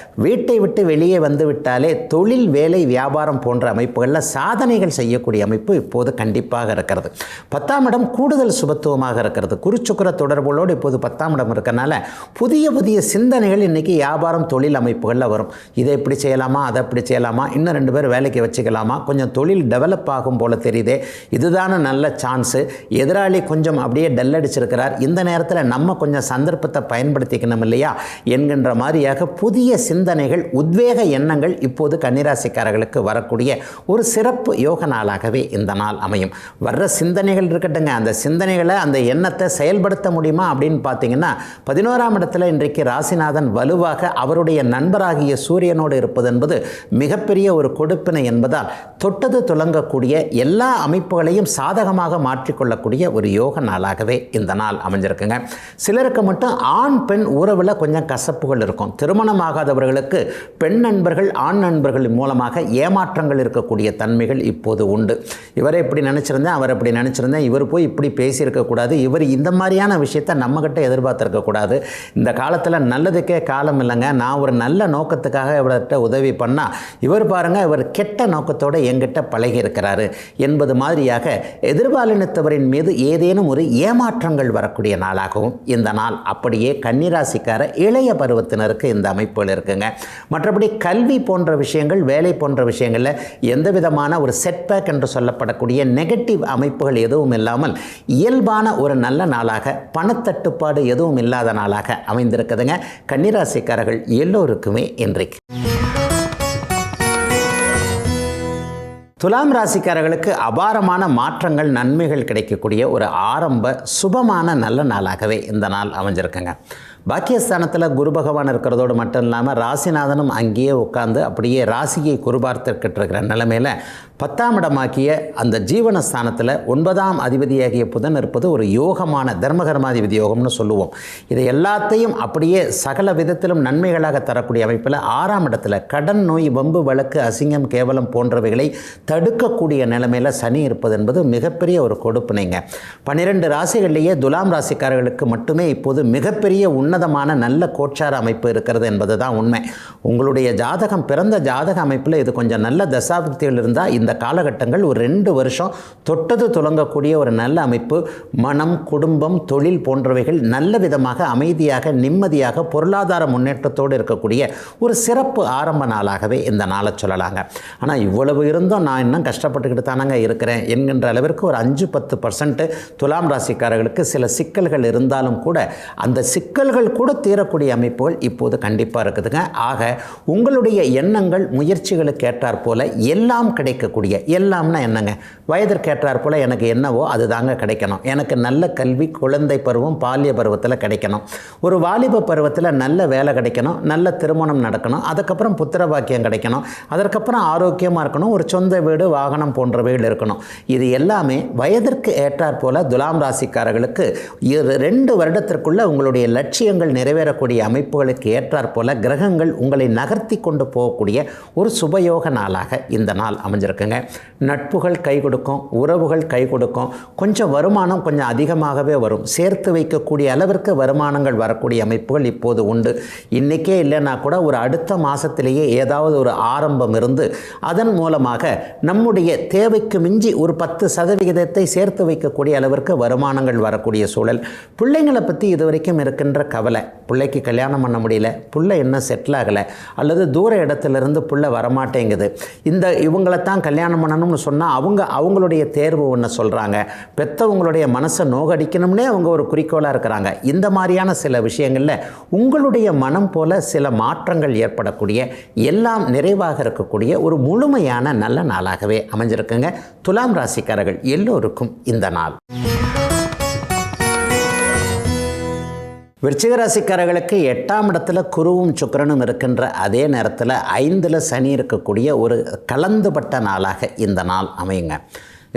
வீட்டை விட்டு வெளியே வந்து விட்டாலே தொழில், வேலை, வியாபாரம் போன்ற அமைப்புகளில் சாதனைகள் செய்யக்கூடிய அமைப்பு இப்போது கண்டிப்பாக இருக்கிறது. 10ஆம் இடம் கூடுதல் சுபத்துவமாக இருக்கிறது. குருச்சுக்கிர தொடர்புகளோடு இப்போது 10ஆம் இடம் இருக்கிறனால புதிய புதிய சிந்தனைகள் இன்றைக்கி வியாபாரம், தொழில் அமைப்புகளில் வரும். இதை எப்படி செய்யலாமா, அதை எப்படி செய்யலாமா, இன்னும் 2 பேர் வேலைக்கு வச்சுக்கலாமா, கொஞ்சம் தொழில் டெவலப் ஆகும் போல் தெரியுதே, இதுதான நல்ல சான்ஸு, எதிராளி கொஞ்சம் அப்படியே டல் அடிச்சிருக்கிறார், இந்த நேரத்தில் நம்ம கொஞ்சம் சந்தர்ப்பத்தை பயன்படுத்திக்கணும் இல்லையா என்கின்ற மாதிரியாக புதிய சிந்தனைகள், உத்வேக எண்ணங்கள் இப்போது கன்னிராசிக்காரர்களுக்கு வரக்கூடிய ஒரு சிறப்பு யோக நாளாகவே இந்த நாள் அமையும். வர்ற சிந்தனைகள் இருக்கட்டுங்க, அந்த சிந்தனைகளை, அந்த எண்ணத்தை செயல்படுத்த முடியுமா அப்படின்னு பார்த்தீங்கன்னா 11ஆம் இடத்துல இன்றைக்கு ராசிநாதன் வலுவாக அவருடைய நண்பராகிய சூரியனோடு இருப்பது என்பது மிகப்பெரிய ஒரு கொடுப்பினை என்பதால் தொட்டது துலங்கக்கூடிய எல்லா அமைப்புகளையும் சாதகமாக மாற்றிக்கொள்ளக்கூடிய ஒரு யோக நாளாகவே இந்த நாள் அமைஞ்சிருக்குங்க. சிலருக்கு மட்டும் ஆண் பெண் உறவில் கொஞ்சம் கசப்புகள் இருக்கும். திருமணமாகாதவர்களுக்கு பெண் நண்பர்கள், ஆண் நண்பர்கள் மூலமாக ஏமாற்றங்கள் இருக்கக்கூடிய தன்மைகள் இப்போது உண்டு. இவரை இப்படி நினச்சிருந்தேன், அவர் இப்படி நினச்சிருந்தேன், இவர் போய் இப்படி பேசியிருக்கக்கூடாது, இவர் இந்த மாதிரியான விஷயத்தை நம்மகிட்ட எதிர்பார்த்துருக்கக்கூடாது, இந்த காலத்தில் நல்லதுக்கே காலம் இல்லைங்க, நான் ஒரு நல்ல நோக்கத்துக்காக இவர்கிட்ட உதவி பண்ணால் இவர் பாருங்கள் இவர் கெட்ட நோக்கத்தோடு எங்கிட்ட பழகி இருக்கிறாரு என்பது மாதிரியாக எதிர்பாலினத்தவரின் மீது ஏதேனும் ஒரு ஏமாற்றங்கள் வரக்கூடிய நாளாகவும் இந்த நாள் அப்படியே கன்னிராசிக்கார இளைய பருவத்தினருக்கு இந்த அமைப்புகள் இருக்குங்க. மற்றபடி கல்வி போன்ற விஷயங்கள், வேலை போன்ற விஷயங்களில் எந்த விதமான ஒரு செட்பேக் என்று சொல்லப்படக்கூடிய நெகட்டிவ் அமைப்புகள் எதுவும் இல்லாமல் இயல்பான ஒரு நல்ல நாளாக, பணத்தட்டுப்பாடு எதுவும் இல்லாத நாளாக அமைந்திருக்குதுங்க. கன்னிராசிக்காரர்கள் எல்லோருக்குமே இன்றைக்கு. துலாம் ராசிக்காரர்களுக்கு அபாரமான மாற்றங்கள், நன்மைகள் கிடைக்கக்கூடிய ஒரு ஆரம்ப சுபமான நல்ல நாளாகவே இந்த நாள் அமைஞ்சிருக்குங்க. பாக்கியஸ்தானத்தில் குரு பகவான் இருக்கிறதோடு மட்டும் இல்லாமல் ராசிநாதனும் அங்கேயே உட்கார்ந்து அப்படியே ராசியை குருபார்த்துக்கிட்டு இருக்கிற நிலைமையில் 10ஆம் இடமாக்கிய அந்த ஜீவனஸ்தானத்தில் 9ஆம் அதிபதியாகிய புதன் இருப்பது ஒரு யோகமான தர்மகர்மாதிபதி யோகம்னு சொல்லுவோம். இதை எல்லாத்தையும் அப்படியே சகல விதத்திலும் நன்மைகளாக தரக்கூடிய அமைப்பில் 6ஆம் இடத்துல கடன், நோய், வம்பு, வழக்கு, அசிங்கம், கேவலம் போன்றவைகளை தடுக்கக்கூடிய நிலைமையில் சனி இருப்பது என்பது மிகப்பெரிய ஒரு கொடுப்பினைங்க. 12 ராசிகளிலேயே துலாம் ராசிக்காரர்களுக்கு மட்டுமே இப்போது மிகப்பெரிய உன்னதமான நல்ல கோச்சார அமைப்பு இருக்கிறது என்பது தான் உண்மை. உங்களுடைய ஜாதகம், பிறந்த ஜாதக அமைப்பில் இது கொஞ்சம் நல்ல தசாபக்திகள் இருந்தால் இந்த காலகட்டங்கள் ஒரு 2 வருஷம் தொட்டது துலங்கக்கூடிய ஒரு நல்ல அமைப்பு, மனம், குடும்பம், தொழில் போன்றவைகள் நல்ல விதமாக அமைதியாக, நிம்மதியாக, பொருளாதார முன்னேற்றத்தோடு இருக்கக்கூடிய ஒரு சிறப்பு ஆரம்ப நாளாகவே இந்த நாளை சொல்லலாங்க. ஆனால் இவ்வளவு இருந்தும் நான் இன்னும் கஷ்டப்பட்டுக்கிட்டு தானங்க இருக்கிறேன் என்கின்ற அளவிற்கு ஒரு 5-10% துலாம் ராசிக்காரர்களுக்கு சில சிக்கல்கள் இருந்தாலும் கூட அந்த சிக்கல்கள் கூட தீரக்கூடிய அமைப்புகள் இப்போது கண்டிப்பாக இருக்குதுங்க. ஆக உங்களுடைய எண்ணங்கள், முயற்சிகளுக்கு ஏற்றாற் போல எல்லாம் கிடைக்கக்கூடிய, எல்லாம்னா என்னங்க, வயதிற்கு ஏற்றாற் போல எனக்கு என்னவோ அது தாங்க கிடைக்கணும். எனக்கு நல்ல கல்வி குழந்தை பருவம், பால்ய பருவத்தில் கிடைக்கணும், ஒரு வாலிப பருவத்தில் நல்ல வேலை கிடைக்கணும், நல்ல திருமணம் நடக்கணும், அதுக்கப்புறம் புத்திர பாக்கியம் கிடைக்கணும், அதற்கப்புறம் ஆரோக்கியமாக இருக்கணும், ஒரு சொந்த வீடு, வாகனம் போன்றவைகள் இருக்கணும். இது எல்லாமே வயதிற்கு ஏற்றாற் போல துலாம் ராசிக்காரர்களுக்கு 2 வருடத்திற்குள்ள உங்களுடைய லட்சியங்கள் நிறைவேறக்கூடிய அமைப்புகளுக்கு ஏற்றாற் போல கிரகங்கள் உங்களை நகர்த்தி கொண்டு போகக்கூடிய ஒரு சுபயோக நாளாக இந்த நாள் அமைஞ்சிருக்குங்க. நட்புகள் கை கொடுக்கும், உறவுகள் கை கொடுக்கும், கொஞ்சம் வருமானம் கொஞ்சம் அதிகமாகவே வரும், சேர்த்து வைக்கக்கூடிய அளவிற்கு வருமானங்கள் வரக்கூடிய அமைப்புகள் இப்போது உண்டு. இன்றைக்கே இல்லைன்னா கூட ஒரு அடுத்த மாதத்திலேயே ஏதாவது ஒரு ஆரம்பம் இருந்து அதன் மூலமாக நம்முடைய தேவைக்கு மிஞ்சி ஒரு 10% சேர்த்து வைக்கக்கூடிய அளவிற்கு வருமானங்கள் வரக்கூடிய சூழல். பிள்ளைங்களை பற்றி இதுவரைக்கும் இருக்கின்ற கவலை, பிள்ளைக்கு கல்யாணம் பண்ண முடியல, பிள்ளை இன்னும் செட்டில் ஆகலை, அல்லது தூர இடத்துலேருந்து பிள்ளை வரமாட்டேங்குது, இவங்களைத்தான் கல்யாணம் பண்ணணும்னு சொன்னால் அவங்களுடைய தேர்வு ஒன்று சொல்கிறாங்க, பெற்றவங்களுடைய மனசை நோகடிக்கணும்னே அவங்க ஒரு குறிக்கோளாக இருக்கிறாங்க. இந்த மாதிரியான சில விஷயங்களில் உங்களுடைய மனம் போல சில மாற்றங்கள் ஏற்படக்கூடிய, எல்லாம் நிறைவாக இருக்கக்கூடிய ஒரு முழுமையான நல்ல நாளாகவே அமைஞ்சிருக்குங்க. துலாம் ராசிக்காரர்கள் எல்லோருக்கும் இந்த நாள். விருச்சிக ராசிக்காரர்களுக்கு 8ஆம் இடத்துல குருவும் சுக்கிரனும் இருக்கின்ற அதே நேரத்தில் 5ல் சனி இருக்கக்கூடிய ஒரு கலந்துபட்ட நாளாக இந்த நாள் அமையுங்க.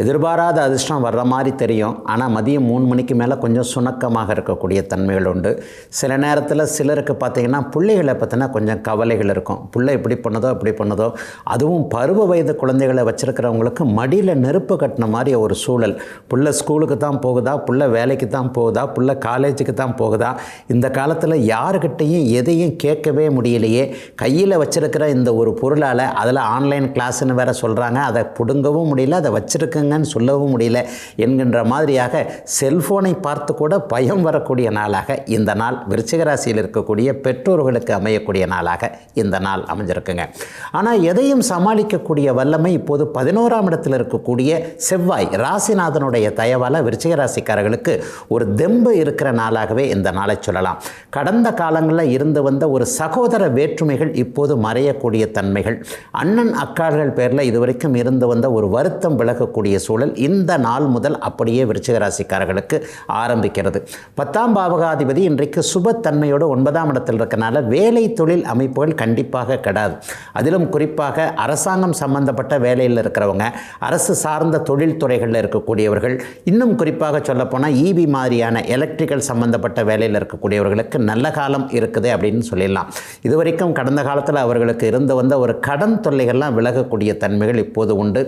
எதிர்பாராத அதிர்ஷ்டம் வர்ற மாதிரி தெரியும். ஆனால் மதியம் 3 மணிக்கு மேலே கொஞ்சம் சுணக்கமாக இருக்கக்கூடிய தன்மைகள் உண்டு. சில நேரத்தில் சிலருக்கு பார்த்திங்கன்னா பிள்ளைகளை பற்றினா கொஞ்சம் கவலைகள் இருக்கும். பிள்ளை இப்படி பண்ணுதோ, அதுவும் பருவ வயது குழந்தைகளை வச்சுருக்கிறவங்களுக்கு மடியில் நெருப்பு கட்டின மாதிரி ஒரு சூழல். பிள்ளை ஸ்கூலுக்கு தான் போகுதா, பிள்ளை வேலைக்கு தான் போகுதா, பிள்ளை காலேஜுக்கு தான் போகுதா, இந்த காலத்தில் யாருக்கிட்டையும் எதையும் கேட்கவே முடியலையே. கையில் வச்சுருக்கிற இந்த ஒரு பொருளால், அதில் ஆன்லைன் கிளாஸ்ன்னு வேறு சொல்கிறாங்க, அதை பிடுங்கவும் முடியல, அதை வச்சுருக்க சொல்லவும் முடியல என்கின்ற மாதிரியாக செல்போனை பார்த்து கூட பயம் வரக்கூடிய நாளாக இந்த நாள் விருச்சிக ராசியில் இருக்கக்கூடிய பெற்றோர்களுக்கு அமையக்கூடிய நாளாக இந்த நாள் அமைஞ்சிருக்குங்க. ஆனால் எதையும் சமாளிக்கக்கூடிய வல்லமை இப்போது 11ஆம் இடத்தில் இருக்கக்கூடிய செவ்வாய் ராசிநாதனுடைய தயவால் விருச்சிக ராசிக்காரர்களுக்கு ஒரு தெம்பு இருக்கிற நாளாகவே இந்த நாளை சொல்லலாம். கடந்த காலங்களில் இருந்து வந்த ஒரு சகோதர வேற்றுமைகள் இப்போது மறையக்கூடிய தன்மைகள், அண்ணன் அக்காள்கள் பேரில் இதுவரைக்கும் இருந்து வந்த ஒரு வருத்தம் விலகக்கூடிய சூழல் இந்த நாள் முதல் அப்படியே விருச்சிக ராசிக்காரர்களுக்கு ஆரம்பிக்கிறது. 10ஆம் பாவகாதிபதி இன்றைக்கு சுபத்தன்மையோடு 9ஆம் இடத்தில் இருக்கனால வேலை தொழில் அமைப்புகள் கண்டிப்பாக கெடாது. அதிலும் குறிப்பாக அரசாங்கம் சம்பந்தப்பட்ட வேலையில் இருக்கிறவங்க, அரசு சார்ந்த தொழில் துறைகளில் இருக்கக்கூடியவர்கள், இன்னும் குறிப்பாக சொல்லப்போனால் ஈபி மாதிரியான எலக்ட்ரிக்கல் சம்பந்தப்பட்ட வேலையில் இருக்கக்கூடியவர்களுக்கு நல்ல காலம் இருக்குது அப்படின்னு சொல்லிடலாம். இதுவரைக்கும் கடந்த காலத்தில் அவர்களுக்கு இருந்து வந்த ஒரு கடன் தொல்லைகள்லாம் விலகக்கூடிய தன்மைகள் இப்போது உண்டு.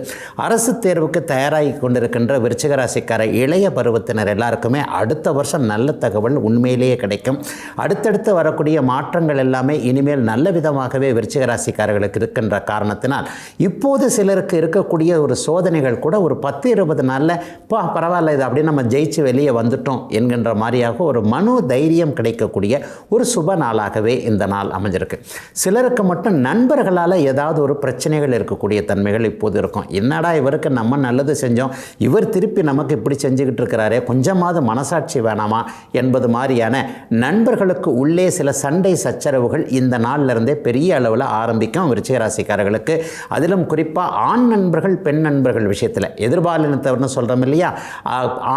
அரசு தேர்வுக்கு தயாராகி கொண்டிருக்கின்ற விருச்சிக ராசிக்கார இளைய பருவத்தினர் எல்லாருக்குமே அடுத்த வருஷம் நல்ல தகவல் உண்மையிலேயே கிடைக்கும். அடுத்தடுத்து வரக்கூடிய மாற்றங்கள் எல்லாமே இனிமேல் நல்ல விதமாகவே விருச்சிக ராசிக்காரர்களுக்கு இருக்கின்ற காரணத்தினால் இப்போது சிலருக்கு இருக்கக்கூடிய ஒரு சோதனைகள் கூட ஒரு 10-20 நாளில் பரவாயில்ல, இது அப்படியே நம்ம ஜெயிச்சு வெளியே வந்துட்டோம் என்கின்ற மாதிரியாக ஒரு மனோ தைரியம் கிடைக்கக்கூடிய ஒரு சுப நாளாகவே இந்த நாள் அமைஞ்சிருக்கு. சிலருக்கு மட்டும் நண்பர்களால் ஏதாவது ஒரு பிரச்சனைகள் இருக்கக்கூடிய தன்மைகள் இப்போது இருக்கும். என்னடா இவருக்கு நம்ம நல்லது செஞ்சோம், இவர் திருப்பி நமக்கு இப்படி செஞ்சுக்கிட்டு இருக்கிறாரே, கொஞ்சமாவது மனசாட்சி வேணாமா என்பது மாதிரியான நண்பர்களுக்கு உள்ளே சில சண்டை சச்சரவுகள் இந்த நாளிலிருந்தே பெரிய அளவில் ஆரம்பிக்கும் விருச்சிக ராசிக்காரர்களுக்கு. அதிலும் குறிப்பாக ஆண் நண்பர்கள் பெண் நண்பர்கள் விஷயத்தில் எதிர்பாலினத்தவர்னு சொல்கிறோம் இல்லையா,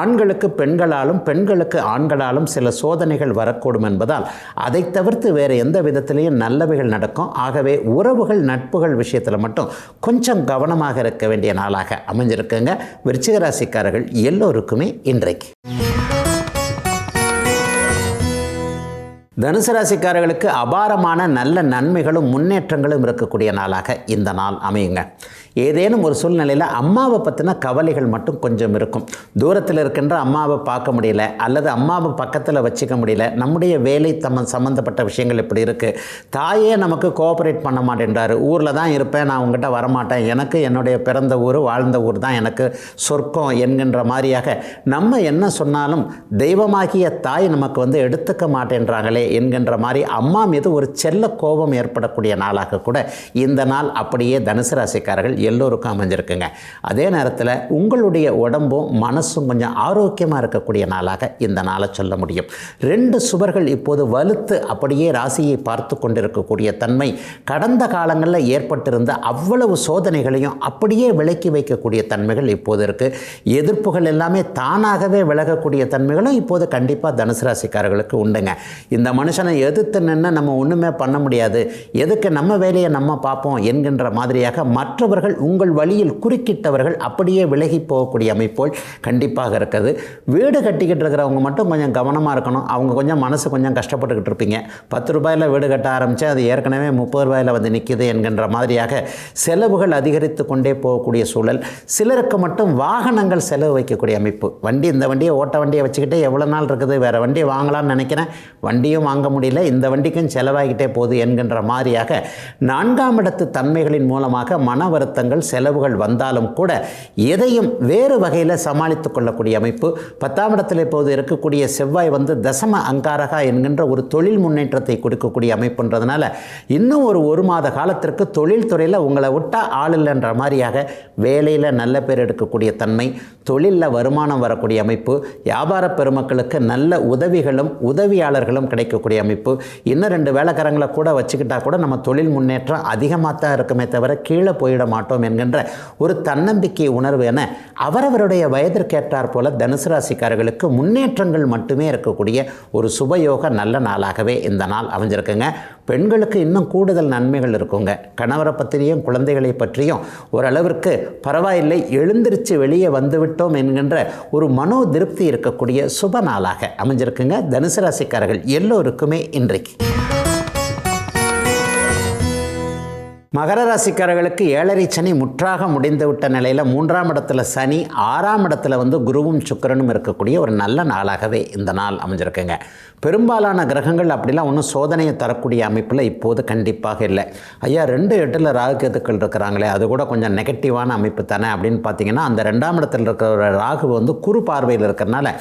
ஆண்களுக்கு பெண்களாலும் பெண்களுக்கு ஆண்களாலும் சில சோதனைகள் வரக்கூடும் என்பதால் அதை தவிர்த்து வேறு எந்த விதத்திலையும் நல்லவைகள் நடக்கும். ஆகவே உறவுகள் நட்புகள் விஷயத்தில் மட்டும் கொஞ்சம் கவனமாக இருக்க வேண்டிய நாளாக அமைஞ்சிருக்குங்க விருச்சிக ராசிக்காரர்கள் எல்லோருக்குமே இன்றைக்கு. தனுசு ராசிக்காரர்களுக்கு அபாரமான நல்ல நன்மைகளும் முன்னேற்றங்களும் இருக்கக்கூடிய நாளாக இந்த நாள் அமையுங்க. ஏதேனும் ஒரு சூழ்நிலையில் அம்மாவை பற்றின கவலைகள் மட்டும் கொஞ்சம் இருக்கும். தூரத்தில் இருக்கின்ற அம்மாவை பார்க்க முடியல, அல்லது அம்மாவை பக்கத்தில் வச்சுக்க முடியல, நம்முடைய வேலை சம்மந்தப்பட்ட விஷயங்கள் இப்படி இருக்குது, தாயே நமக்கு கோஆப்ரேட் பண்ண மாட்டேன்றாரு, ஊரில் தான் இருப்பேன், நான் உங்ககிட்ட வரமாட்டேன், எனக்கு என்னுடைய பிறந்த ஊர் வாழ்ந்த ஊர் தான் எனக்கு சொர்க்கம் என்கின்ற மாதிரியாக நம்ம என்ன சொன்னாலும் தெய்வமாகிய தாய் நமக்கு எடுத்துக்க மாட்டேன்றாங்களே என்கின்ற மாதிரி அம்மா மீது ஒரு செல்ல கோபம் ஏற்படக்கூடிய நாளாக கூட இந்த நாள் அப்படியே தனுசு ராசிக்காரர்கள் எல்லோருக்கும் அமைஞ்சிருக்குங்க. அதே நேரத்தில் உங்களுடைய உடம்பும் மனசும் கொஞ்சம் ஆரோக்கியமாக இருக்கக்கூடிய நாளாக இந்த நாளை சொல்ல முடியும். 2 சுவர்கள் இப்போது வலுத்து அப்படியே ராசியை பார்த்து கொண்டிருக்கக்கூடிய தன்மை கடந்த காலங்களில் ஏற்பட்டிருந்த அவ்வளவு சோதனைகளையும் அப்படியே விலக்கி வைக்கக்கூடிய தன்மைகள் இப்போது இருக்குது. எதிர்ப்புகள் எல்லாமே தானாகவே விலகக்கூடிய தன்மைகளும் இப்போது கண்டிப்பாக தனுசு ராசிக்காரர்களுக்கு உண்டுங்க. இந்த மனுஷனை எதிர்த்து நின்று நம்ம ஒன்றுமே பண்ண முடியாது, எதுக்கு நம்ம வேலையை நம்ம பார்ப்போம் என்கின்ற மாதிரியாக மற்றவர்கள் உங்கள் வழியில் குறுக்கிட்டவர்கள் அப்படியே விலகி போகக்கூடிய அமைப்போல் கண்டிப்பாக இருக்குது. வீடு கட்டிக்கிட்டு இருக்கிறவங்க மட்டும் கொஞ்சம் கவனமாக இருக்கணும். அவங்க கொஞ்சம் மனசு கொஞ்சம் கஷ்டப்பட்டுக்கிட்டு இருப்பீங்க. 10 ரூபாயில் வீடு கட்ட ஆரம்பித்து அது ஏற்கனவே 30 ரூபாயில் நிற்கிது என்கின்ற மாதிரியாக செலவுகள் அதிகரித்து கொண்டே போகக்கூடிய சூழல். சிலருக்கு மட்டும் வாகனங்கள் செலவு வைக்கக்கூடிய அமைப்பு. இந்த வண்டியை ஓட்ட வண்டியை வச்சுக்கிட்டே எவ்வளோ நாள் இருக்குது, வேறு வண்டியை வாங்கலாம்னு நினைக்கிறேன், வண்டியும் வாங்க முடியல, இந்த வண்டிக்கும் செலவாகிட்டே போகுது என்கின்ற மாதிரியாக 4ஆம் இடத்து தன்மைகளின் மூலமாக மன வருத்தம் அழுத்தங்கள் செலவுகள் வந்தாலும் கூட எதையும் வேறு வகையில் சமாளித்து கொள்ளக்கூடிய அமைப்பு. 10ஆம் இடத்தில் இப்போது இருக்கக்கூடிய செவ்வாய் தசம அங்காரகா என்கின்ற ஒரு தொழில் முன்னேற்றத்தை கொடுக்கக்கூடிய அமைப்புன்றதுனால இன்னும் ஒரு மாத காலத்திற்கு தொழில் துறையில் உங்களை விட்டால் ஆள் இல்லைன்ற மாதிரியாக வேலையில் நல்ல பேர் எடுக்கக்கூடிய தன்மை, தொழிலில் வருமானம் வரக்கூடிய அமைப்பு, வியாபார பெருமக்களுக்கு நல்ல உதவிகளும் உதவியாளர்களும் கிடைக்கக்கூடிய அமைப்பு. இன்னும் 2 வேலைக்காரங்களை கூட வச்சுக்கிட்டா கூட நம்ம தொழில் முன்னேற்றம் அதிகமாக தான் இருக்குமே தவிர கீழே போயிட மாட்டோம் என்கின்ற ஒரு தன்னம்பிக்கை உணர்வு என அவரவருடைய வயதிற்கேற்றார் போல தனுசு ராசிக்காரர்களுக்கு முன்னேற்றங்கள் மட்டுமே இருக்கக்கூடிய ஒரு சுபயோக நல்ல நாளாகவே இந்த நாள் அமைஞ்சிருக்குங்க. பெண்களுக்கு இன்னும் கூடுதல் நன்மைகள் இருக்குங்க. கணவரை பற்றியும் குழந்தைகளை பற்றியும் ஓரளவிற்கு பரவாயில்லை, எழுந்திருச்சு வெளியே வந்துவிட்டோம் என்கின்ற ஒரு மனோ திருப்தி இருக்கக்கூடிய சுப நாளாக அமைஞ்சிருக்குங்க தனுசு ராசிக்காரர்கள் எல்லோருக்குமே இன்றைக்கு. மகர ராசிக்காரர்களுக்கு 7.5 சனி முற்றாக முடிந்துவிட்ட நிலையில் 3ஆம் இடத்துல சனி, 6ஆம் இடத்துல குருவும் சுக்கிரனும் இருக்கக்கூடிய ஒரு நல்ல நாளாகவே இந்த நாள் அமைஞ்சிருக்குங்க. பெரும்பாலான கிரகங்கள் அப்படிலாம் ஒன்றும் சோதனையை தரக்கூடிய அமைப்பில் இப்போது கண்டிப்பாக இல்லை. ஐயா 2 ராகுகேதுக்கள் இருக்கிறாங்களே அது கூட கொஞ்சம் நெகட்டிவான அமைப்பு தானே அப்படின்னு பார்த்தீங்கன்னா, அந்த 2ஆம் இடத்தில் இருக்கிற ராகு குரு பார்வையில் இருக்கிறனால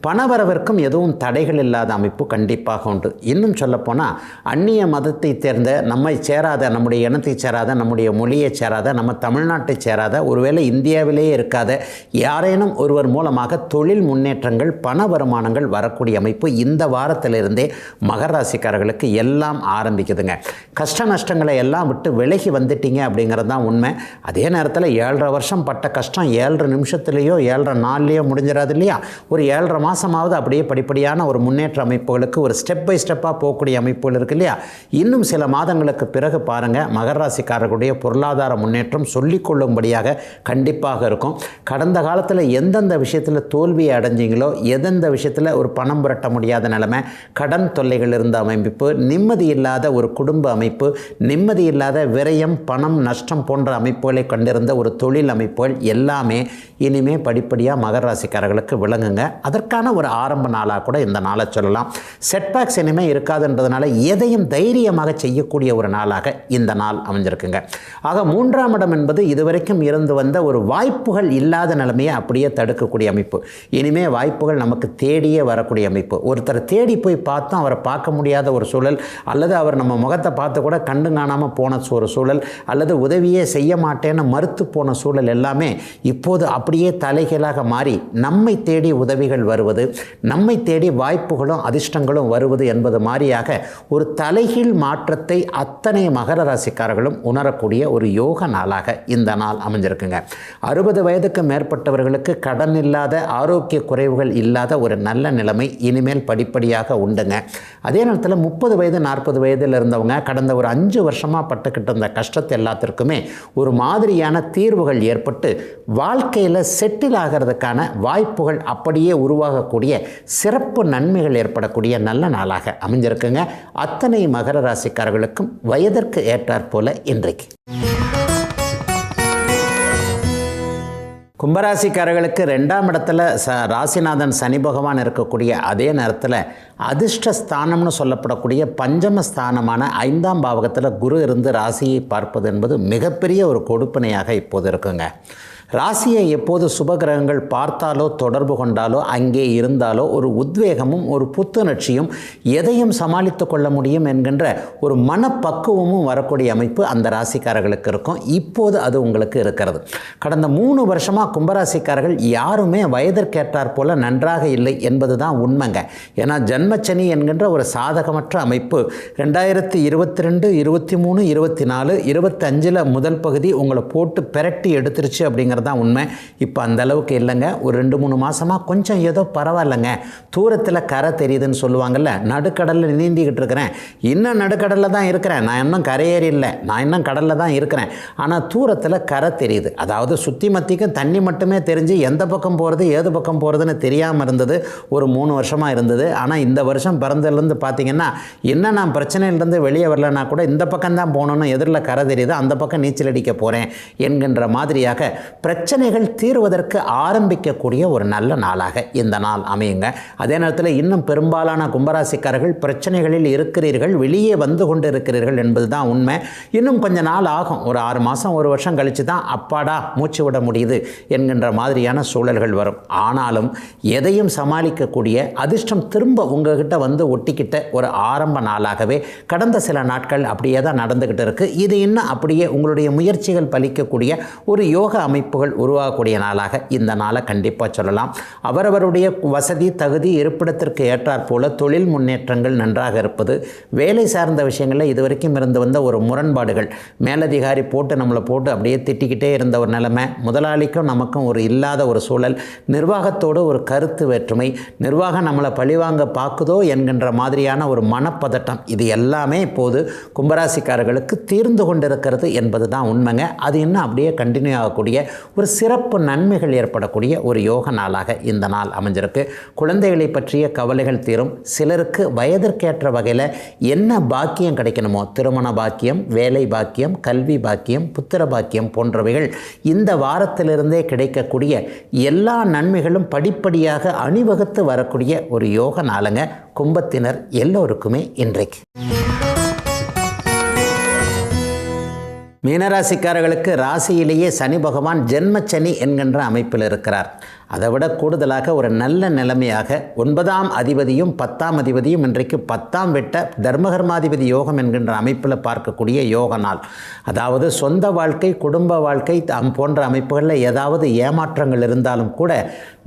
பணவரவிற்கும் எதுவும் தடைகள் இல்லாத அமைப்பு கண்டிப்பாக உண்டு. இன்னும் சொல்லப்போனால் அந்நிய மதத்தை சேர்ந்த நம்மை சேராத, நம்முடைய இனத்தை சேராத, நம்முடைய மொழியை சேராத, நம்ம தமிழ்நாட்டை சேராத, ஒருவேளை இந்தியாவிலேயே இருக்காத யாரேனும் ஒருவர் மூலமாக தொழில் முன்னேற்றங்கள் பண வருமானங்கள் வரக்கூடிய அமைப்பு இந்த வாரத்திலிருந்தே மகர ராசிக்காரர்களுக்கு எல்லாம் ஆரம்பிக்குதுங்க. கஷ்ட நஷ்டங்களை எல்லாம் விட்டு விலகி வந்துட்டீங்க அப்படிங்கிறது தான் உண்மை. அதே நேரத்தில் 7.5 வருஷம் பட்ட கஷ்டம் 7 நிமிஷத்துலேயோ 7.5 நாள்லேயோ முடிஞ்சிடாது இல்லையா? ஒரு 7.5 மாதமாவது அப்படியே படிப்படியான ஒரு முன்னேற்ற அமைப்புகளுக்கு ஒரு ஸ்டெப் பை ஸ்டெப்பாக போகக்கூடிய அமைப்புகள் இருக்கு இல்லையா? இன்னும் சில மாதங்களுக்கு பிறகு பாருங்கள் மகர ராசிக்காரர்களுடைய பொருளாதார முன்னேற்றம் சொல்லிக்கொள்ளும்படியாக கண்டிப்பாக இருக்கும். கடந்த காலத்தில் எந்தெந்த விஷயத்தில் தோல்வியை அடைஞ்சிங்களோ, எந்தெந்த விஷயத்தில் ஒரு பணம் புரட்ட முடியாத நிலைமை, கடன் தொல்லைகள் இருந்த அமைப்பு, நிம்மதி இல்லாத ஒரு குடும்ப அமைப்பு, நிம்மதி இல்லாத விரயம் பணம் நஷ்டம் போன்ற அமைப்புகளை கொண்டிருந்த ஒரு தொழில் அமைப்புகள் எல்லாமே இனிமே படிப்படியாக மகர ராசிக்காரர்களுக்கு விளங்குங்க. அதற்கான ஒரு ஆரம்ப நாளாக கூட இந்த நாளை சொல்லலாம். செட்பேக்ஸ் இனிமேல் இருக்காதுன்றதுனால எதையும் தைரியமாக செய்யக்கூடிய ஒரு நாளாக இந்த நாள் அமைஞ்சிருக்குங்க. ஆக 3ஆம் இடம் என்பது இதுவரைக்கும் இருந்து வந்த ஒரு வாய்ப்புகள் இல்லாத நிலைமையை அப்படியே தடுக்கக்கூடிய அமைப்பு. இனிமே வாய்ப்புகள் நமக்கு தேடியே வரக்கூடிய அமைப்பு. ஒருத்தர் தேடி போய் பார்த்தோம் அவரை பார்க்க முடியாத ஒரு சூழல், அல்லது அவர் நம்ம முகத்தை பார்த்து கூட கண்டு காணாமல் போன ஒரு சூழல், அல்லது உதவியே செய்ய மாட்டேன்னு மறுத்து போன சூழல் எல்லாமே இப்போது அப்படியே தலைகீழாக மாறி நம்மை தேடி உதவிகள் வருவது, நம்மை தேடி வாய்ப்புகளும் அதிர்ஷ்டங்களும் வருவது என்பது மாதிரியாக ஒரு தலைகீழ் மாற்றத்தை அத்தனை மகர ராசிக்காரர்களும் உணரக்கூடிய ஒரு யோக நாளாக இந்த நாள் அமைஞ்சிருக்குங்க. 60 வயதுக்கு மேற்பட்டவர்களுக்கு கடன் இல்லாத, ஆரோக்கிய குறைவுகள் இல்லாத ஒரு நல்ல நிலைமை இனிமேல் படிப்படியாக உண்டுங்க. அதே நேரத்தில் 30 வயது 40 வயதில் இருந்தவங்க கடந்த ஒரு 5 வருஷமாக பட்டுக்கிட்டு இருந்த கஷ்டத்தை எல்லாத்திற்குமே ஒரு மாதிரியான தீர்வுகள் ஏற்பட்டு வாழ்க்கையில் செட்டில் ஆகிறதுக்கான வாய்ப்புகள் அப்படியே உருவாகக்கூடிய சிறப்பு நன்மைகள் ஏற்படக்கூடிய நல்ல நாளாக அமைஞ்சிருக்குங்க. அத்தனை மகர ராசிக்காரர்களுக்கும் வயதிற்கு ஏற்றாற் போல இன்றைக்கு. கும்பராசிக்காரர்களுக்கு 2ஆம் இடத்துல ராசிநாதன் சனி பகவான் இருக்கக்கூடிய அதே நேரத்தில் அதிர்ஷ்ட ஸ்தானம்னு சொல்லப்படக்கூடிய பஞ்சம ஸ்தானமான 5ஆம் பாவகத்தில் குரு இருந்து ராசியை பார்ப்பது என்பது மிகப்பெரிய ஒரு கொடுப்பனையாக இப்போது இருக்குங்க. ராசியை எப்போது சுபகிரகங்கள் பார்த்தாலோ தொடர்பு கொண்டாலோ அங்கே இருந்தாலோ ஒரு உத்வேகமும் ஒரு புத்துணர்ச்சியும் எதையும் சமாளித்து கொள்ள முடியும் என்கின்ற ஒரு மனப்பக்குவமும் வரக்கூடிய அமைப்பு அந்த ராசிக்காரர்களுக்கு இருக்கும். இப்போது அது உங்களுக்கு இருக்கிறது. கடந்த 3 வருஷமாக கும்பராசிக்காரர்கள் யாருமே வயதிற்கேற்றாற் போல நன்றாக இல்லை என்பது தான் உண்மைங்க. ஏன்னா ஜன்மச்சனி என்கின்ற ஒரு சாதகமற்ற அமைப்பு 2022, 23, 24, 25 முதல் பகுதி உங்களை போட்டு பெரட்டி எடுத்துருச்சு அப்படிங்கிற தான் உண்மை. இப்போ அந்த அளவுக்கு இல்லைங்க. ஒரு 2-3 மாதமாக கொஞ்சம் ஏதோ பரவாயில்லைங்க. தூரத்தில் கரை தெரியுதுன்னு சொல்லுவாங்கள்ல, நடுக்கடலில் நீந்திக்கிட்டு இருக்கிறேன், இன்னும் நடுக்கடலில் தான் இருக்கிறேன், நான் இன்னும் கரையேறி இல்லை, நான் இன்னும் கடலில் தான் இருக்கிறேன், ஆனால் தூரத்தில் கரை தெரியுது. அதாவது சுற்றி மத்திக்கும் தண்ணி மட்டுமே தெரிஞ்சு எந்த பக்கம் போகிறது ஏது பக்கம் போகிறதுன்னு தெரியாமல் இருந்தது ஒரு 3 வருஷமாக இருந்தது. ஆனால் இந்த வருஷம் பிறந்ததுலேருந்து பார்த்தீங்கன்னா என்ன நான் பிரச்சனையிலேருந்து வெளியே வரலன்னா கூட இந்த பக்கம் தான் போகணுன்னு எதிரில் கரை தெரியுது, அந்த பக்கம் நீச்சல் அடிக்க போகிறேன் என்கின்ற மாதிரியாக பிரச்சனைகள் தீர்வதற்கு ஆரம்பிக்கக்கூடிய ஒரு நல்ல நாளாக இந்த நாள் அமையுங்க. அதே நேரத்தில் இன்னும் பெரும்பாலான கும்பராசிக்காரர்கள் பிரச்சனைகளில் இருக்கிறீர்கள், வெளியே வந்து கொண்டு இருக்கிறீர்கள் என்பது தான் உண்மை. இன்னும் கொஞ்ச நாள் ஆகும், ஒரு 6 மாதம் 1 வருஷம் கழித்து தான் அப்பாடா மூச்சு விட முடியுது என்கின்ற மாதிரியான சூழல்கள் வரும். ஆனாலும் எதையும் சமாளிக்கக்கூடிய அதிர்ஷ்டம் திரும்ப உங்ககிட்ட வந்து ஒட்டிக்கிட்ட ஒரு ஆரம்ப நாளாகவே கடந்த சில நாட்கள் அப்படியே தான் நடந்துக்கிட்டு இருக்குது. இது இன்னும் அப்படியே உங்களுடைய முயற்சிகள் பலிக்கக்கூடிய ஒரு யோக அமைப்புகள் உருவாகக்கூடிய நாளாக இந்த நாளை கண்டிப்பாக சொல்லலாம். அவரவருடைய வசதி தகுதி இருப்பிடத்திற்கு ஏற்றாற் போல தொழில் முன்னேற்றங்கள் நன்றாக இருப்பது, வேலை சார்ந்த விஷயங்களில் இதுவரைக்கும் இருந்து வந்த ஒரு முரண்பாடுகள், மேலதிகாரி நம்மளை போட்டு அப்படியே திட்டிக்கிட்டே இருந்த ஒரு நிலைமை, முதலாளிக்கும் நமக்கும் ஒரு இல்லாத ஒரு சூழல், நிர்வாகத்தோடு ஒரு கருத்து வேற்றுமை, நிர்வாகம் நம்மளை பழிவாங்க பார்க்குதோ என்கின்ற மாதிரியான ஒரு மனப்பதட்டம், இது எல்லாமே இப்போது கும்பராசிக்காரர்களுக்கு தீர்ந்து கொண்டிருக்கிறது என்பது தான் உண்மைங்க. அது இன்னும் அப்படியே கண்டினியூ ஆகக்கூடிய ஒரு சிறப்பு நன்மைகள் ஏற்படக்கூடிய ஒரு யோக நாளாக இந்த நாள் அமைஞ்சிருக்கு. குழந்தைகளை பற்றிய கவலைகள் தீரும். சிலருக்கு வயதிற்கேற்ற வகையில் என்ன பாக்கியம் கிடைக்கணுமோ, திருமண பாக்கியம், வேலை பாக்கியம், கல்வி பாக்கியம், புத்திர பாக்கியம் போன்றவைகள் இந்த வாரத்திலிருந்தே கிடைக்கக்கூடிய எல்லா நன்மைகளும் படிப்படியாக அணிவகுத்து வரக்கூடிய ஒரு யோக நாளுங்க கும்பத்தினர் எல்லோருக்குமே இன்றைக்கு. மீனராசிக்காரர்களுக்கு ராசியிலேயே சனி பகவான் ஜென்மச்சனி என்கின்ற அமைப்பில் இருக்கிறார். அதை விட கூடுதலாக ஒரு நல்ல நிலைமையாக 9ஆம் அதிபதியும் 10ஆம் அதிபதியும் இன்றைக்கு 10ஆம் விட்ட தர்மகர்மாதிபதி யோகம் என்கின்ற அமைப்பில் பார்க்கக்கூடிய யோக நாள். அதாவது சொந்த வாழ்க்கை, குடும்ப வாழ்க்கை போன்ற அமைப்புகளில் ஏதாவது ஏமாற்றங்கள் இருந்தாலும் கூட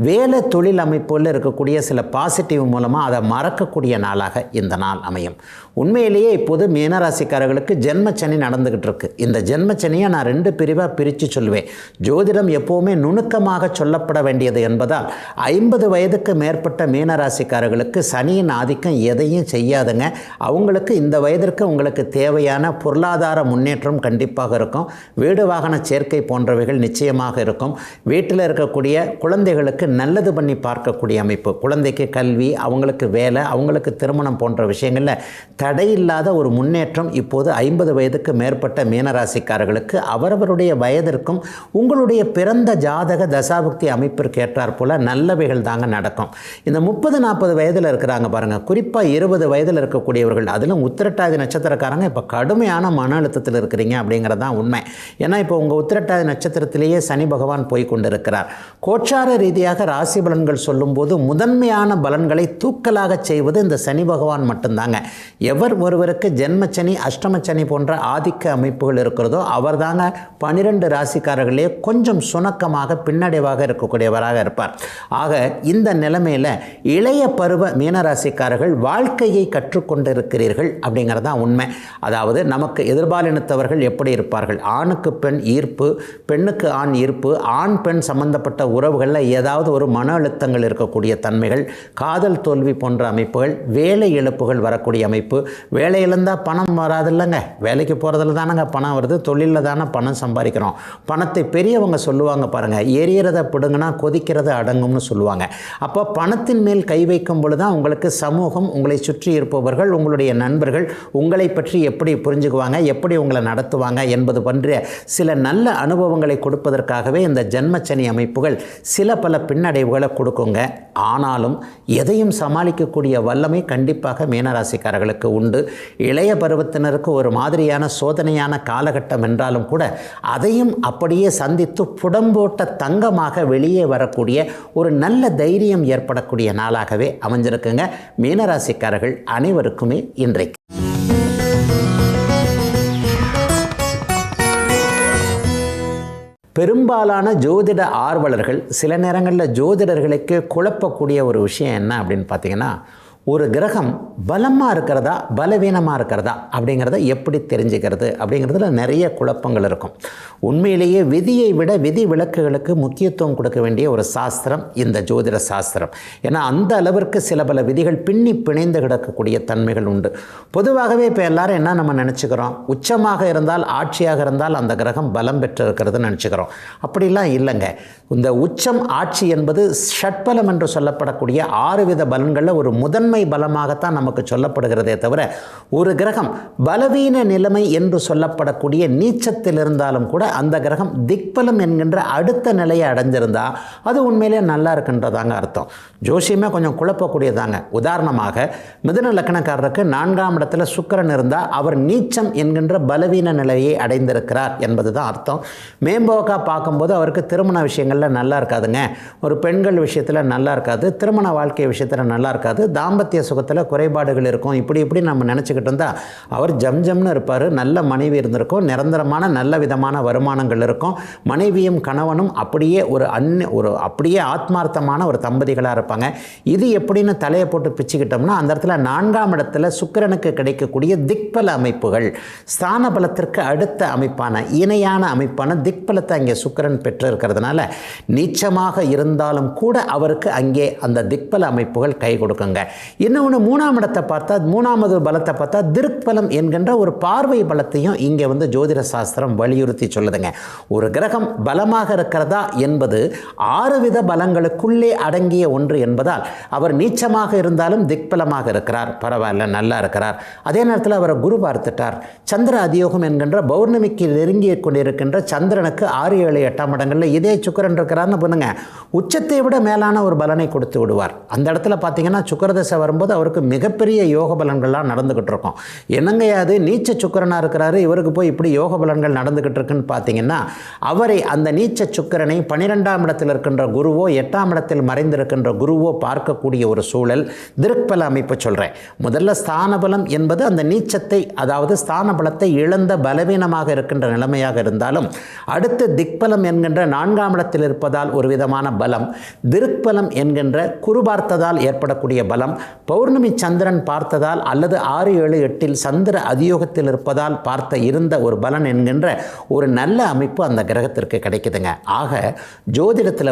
வேலை தொழில் அமைப்புகளில் இருக்கக்கூடிய சில பாசிட்டிவ் மூலமாக அதை மறக்கக்கூடிய நாளாக இந்த நாள் அமையும். உண்மையிலேயே இப்போது மீனராசிக்காரர்களுக்கு ஜென்மச்சனி நடந்துக்கிட்டு இருக்கு. இந்த ஜென்மச்சனியை நான் 2 பிரிவாக பிரித்து சொல்லுவேன். ஜோதிடம் எப்போவுமே நுணுக்கமாக சொல்லப்பட வேண்டியது என்பதால் 50 வயதுக்கு மேற்பட்ட மீனராசிக்காரர்களுக்கு சனியின் ஆதிக்கம் எதையும் செய்யாதுங்க. அவங்களுக்கு இந்த வயதிற்கு உங்களுக்கு தேவையான பொருளாதார முன்னேற்றம் கண்டிப்பாக இருக்கும். வீடு வாகன சேர்க்கை போன்றவைகள் நிச்சயமாக இருக்கும். வீட்டில் இருக்கக்கூடிய குழந்தைகளுக்கு நல்லது பண்ணி பார்க்கக்கூடிய அமைப்பு, குழந்தைக்கு கல்வி, அவங்களுக்கு வேலை, அவங்களுக்கு திருமணம் போன்ற விஷயங்களில் தடையில்லாத ஒரு முன்னேற்றம் இப்போது 50 வயதுக்கு மேற்பட்ட மீனராசிக்காரர்களுக்கு அவரவருடைய வயதிற்கும் உங்களுடைய பிறந்த ஜாதக தசாபுக்தி அமைப்பிற்கு ஏற்றாற் போல நல்லவைகள் தாங்க நடக்கும். இந்த 30-40 வயதில் இருக்கிறாங்க பாருங்கள், குறிப்பாக 20 வயதில் இருக்கக்கூடியவர்கள், அதிலும் உத்திரட்டாதி நட்சத்திரக்காரங்க இப்போ கடுமையான மன அழுத்தத்தில் இருக்கிறீங்க அப்படிங்கிறது தான் உண்மை. ஏன்னா இப்போ உங்கள் உத்திரட்டாதி நட்சத்திரத்திலேயே சனி பகவான் போய் கொண்டிருக்கிறார். கோச்சார ரீதியாக ராசி பலன்கள் சொல்லும்போது முதன்மையான பலன்களை தூக்கலாக செய்வது இந்த சனி பகவான் மட்டும்தாங்க. எவர் ஒருவருக்கு ஜென்மச்சனி, அஷ்டமச்சனி போன்ற ஆதிக்க அமைப்புகள் இருக்கிறதோ அவர் தாங்க 12 ராசிக்காரர்களே கொஞ்சம் சுணக்கமாக பின்னடைவாக இருக்கக்கூடியவராக இருப்பார். ஆக இந்த நிலைமையில் இளைய பருவ மீனராசிக்காரர்கள் வாழ்க்கையை கற்றுக்கொண்டிருக்கிறீர்கள் அப்படிங்கிறது தான் உண்மை. அதாவது நமக்கு எதிர்பாலினத்தவர்கள் எப்படி இருப்பார்கள், ஆணுக்கு பெண் ஈர்ப்பு, பெண்ணுக்கு ஆண் ஈர்ப்பு, ஆண் பெண் சம்பந்தப்பட்ட உறவுகளில் ஏதாவது ஒரு மன அழுத்தங்கள் இருக்கக்கூடிய தன்மைகள், காதல் தோல்வி போன்ற அமைப்புகள், வேலை இழப்புகள் வரக்கூடிய அமைப்பு. வேலை இழந்தால் பணம் வராது இல்லைங்க, வேலைக்கு போகிறதுல தானங்க பணம் வருது, தொழிலில் தானே பணம் சம்பாதிக்கிறோம். பணத்தை பெரியவங்க சொல்லுவாங்க பாருங்கள், எரியறத பிடுங்கினா கொதிக்கிறது அடங்கும்னு சொல்லுவாங்க. அப்போ பணத்தின் மேல் கை வைக்கும் பொழுது தான் உங்களுக்கு சமூகம், உங்களை சுற்றி இருப்பவர்கள், உங்களுடைய நண்பர்கள் உங்களை பற்றி எப்படி புரிஞ்சுக்குவாங்க, எப்படி உங்களை நடத்துவாங்க என்பது போன்ற சில நல்ல அனுபவங்களை கொடுப்பதற்காகவே இந்த ஜென்மச்சனி அமைப்புகள் சில பல பின்னடைவுகளை கொடுக்குங்க. ஆனாலும் எதையும் சமாளிக்கக்கூடிய வல்லமை கண்டிப்பாக மீனராசிக்காரர்களுக்கு உண்டு. இளைய பருவத்தினருக்கு ஒரு மாதிரியான சோதனையான காலகட்டம் என்றாலும் கூட அதையும் அப்படியே சந்தித்து புடம்போட்ட தங்கமாக வெளியே வரக்கூடிய ஒரு நல்ல தைரியம் ஏற்படக்கூடிய நாளாகவே அமைஞ்சிருக்குங்க மீனராசிக்காரர்கள் அனைவருக்குமே இன்றைக்கு. பெரும்பாலான ஜோதிட ஆர்வலர்கள் சில நேரங்களில் ஜோதிடர்களுக்கு குழப்பக்கூடிய ஒரு விஷயம் என்ன அப்படின்னு பார்த்தீங்கன்னா, ஒரு கிரகம் பலமாக இருக்கிறதா பலவீனமாக இருக்கிறதா அப்படிங்கிறத எப்படி தெரிஞ்சுக்கிறது அப்படிங்கிறதுல நிறைய குழப்பங்கள் இருக்கும். உண்மையிலேயே விதியை விட விதி விலக்குகளுக்கு முக்கியத்துவம் கொடுக்க வேண்டிய ஒரு சாஸ்திரம் இந்த ஜோதிட சாஸ்திரம். ஏன்னா அந்த அளவிற்கு சில பல விதிகள் பின்னி பிணைந்து கிடக்கக்கூடிய தன்மைகள் உண்டு. பொதுவாகவே இப்போ எல்லாரும் என்ன நம்ம நினச்சிக்கிறோம், உச்சமாக இருந்தால், ஆட்சியாக இருந்தால் அந்த கிரகம் பலம் பெற்று இருக்கிறதுன்னு நினச்சிக்கிறோம். அப்படிலாம் இல்லைங்க. இந்த உச்சம் ஆட்சி என்பது ஷட்பலம் என்று சொல்லப்படக்கூடிய 6 வித பலன்களில் ஒரு முதன்மை முதன்மை பலமாகத்தான் நமக்கு சொல்லப்படுகிறதே தவிர ஒரு கிரகம் பலவீன நிலைமை என்று சொல்லப்படக்கூடிய நீச்சத்தில் இருந்தாலும் கூட அந்த கிரகம் திக்பலம் என்கின்ற அடுத்த நிலையை அடைஞ்சிருந்தா அது உண்மையிலே நல்லா இருக்குன்றதாங்க அர்த்தம். ஜோசியமே கொஞ்சம் குழப்பக்கூடியதாங்க. உதாரணமாக மிதுன லக்னக்காரருக்கு 4ஆம் இடத்துல சுக்கிரன் இருந்தால் அவர் நீச்சம் என்கின்ற பலவீன நிலையை அடைந்திருக்கிறார் என்பது தான் அர்த்தம். மேம்போக்கா பார்க்கும்போது அவருக்கு திருமண விஷயங்களில் நல்லா இருக்காதுங்க, ஒரு பெண்கள் விஷயத்தில் நல்லா இருக்காது, திருமண வாழ்க்கை விஷயத்தில் நல்லா இருக்காது, தாம்பத்திய சுகத்தில் குறைபாடுகள் இருக்கும். இப்படி நம்ம நினச்சிக்கிட்டு இருந்தால் அவர் ஜம்ஜம்னு இருப்பார். நல்ல மனைவி இருந்திருக்கும், நிரந்தரமான நல்ல விதமான வருமானங்கள் இருக்கும், மனைவியும் கணவனும் அப்படியே ஒரு அப்படியே ஆத்மார்த்தமான ஒரு தம்பதிகளாக இருப்பாங்க. இது எப்படின்னு தலையை போட்டு பிச்சுக்கிட்டோம்னா அந்த இடத்துல 4ஆம் இடத்துல சுக்கிரனுக்கு கிடைக்கக்கூடிய திக்பல அமைப்புகள், ஸ்தான பலத்திற்கு அடுத்த அமைப்பான இணையான அமைப்பான திக்பலத்தை அங்கே சுக்கிரன் பெற்று இருக்கிறதுனால நீச்சமாக இருந்தாலும் கூட அவருக்கு அங்கே அந்த திக்பல அமைப்புகள் கை கொடுக்குங்க. இன்னொன்று 3ஆம் இடத்தை பார்த்தா, 3வது பலத்தை பார்த்தா திருக்பலம் என்கின்ற ஒரு பார்வை பலத்தையும் இங்கே ஜோதிட சாஸ்திரம் வலியுறுத்தி சொல்லுதுங்க. ஒரு கிரகம் பலமாக இருக்கிறதா என்பது 6 வித பலங்களுக்குள்ளே அடங்கிய ஒன்று என்பதால் அவர் நீச்சமாக இருந்தாலும் திக்பலமாக இருக்கிறார், பரவாயில்ல, நல்லா இருக்கிறார். அதே நேரத்தில் அவரை குரு பார்த்துட்டார். சந்திர அதியோகம் என்கின்ற பௌர்ணமிக்கு நெருங்கி கொண்டிருக்கின்ற சந்திரனுக்கு 6, 7, 8ஆம் இடங்களில் இதே சுக்கிரன் இருக்கிறார்னு பண்ணுங்க, உச்சத்தை விட மேலான ஒரு பலனை கொடுத்து விடுவார். அந்த இடத்துல பார்த்தீங்கன்னா சுக்கிரதசை வரும்போது அவருக்கு மிகப்பெரிய யோக பலன்கள்லாம் நடந்துக்கிட்டு இருக்கும். என்னங்க அது நீச்ச சுக்கிரனாக இருக்கிறாரு, இவருக்கு போய் இப்படி யோக பலன்கள் நடந்துக்கிட்டு இருக்குன்னு பார்த்தீங்கன்னா அவரை அந்த நீச்ச சுக்கிரனை 12ஆம் இடத்தில் இருக்கின்ற குருவோ 8ஆம் இடத்தில் மறைந்திருக்கின்ற குருவோ பார்க்கக்கூடிய ஒரு சூழல் திருக்பல அமைப்பு சொல்கிறேன். முதல்ல ஸ்தான பலம் என்பது அந்த நீச்சத்தை, அதாவது ஸ்தான பலத்தை இழந்த பலவீனமாக இருக்கின்ற நிலைமையாக இருந்தாலும் அடுத்து திக்பலம் என்கின்ற 4ஆம் இடத்தில் இருப்பதால் ஒரு விதமான பலம், திருக்பலம் என்கின்ற குரு பார்த்ததால் ஏற்படக்கூடிய பலம், பௌர்ணமி சந்திரன் பார்த்ததால் அல்லது 6, 7, 8இல் சந்திர அதியோகத்தில் இருப்பதால் இருந்த ஒரு பலன் என்கின்ற ஒரு நல்ல அமைப்பு அந்த கிரகத்திற்கு கிடைக்குதுங்க. ஆக ஜோதிடத்தில்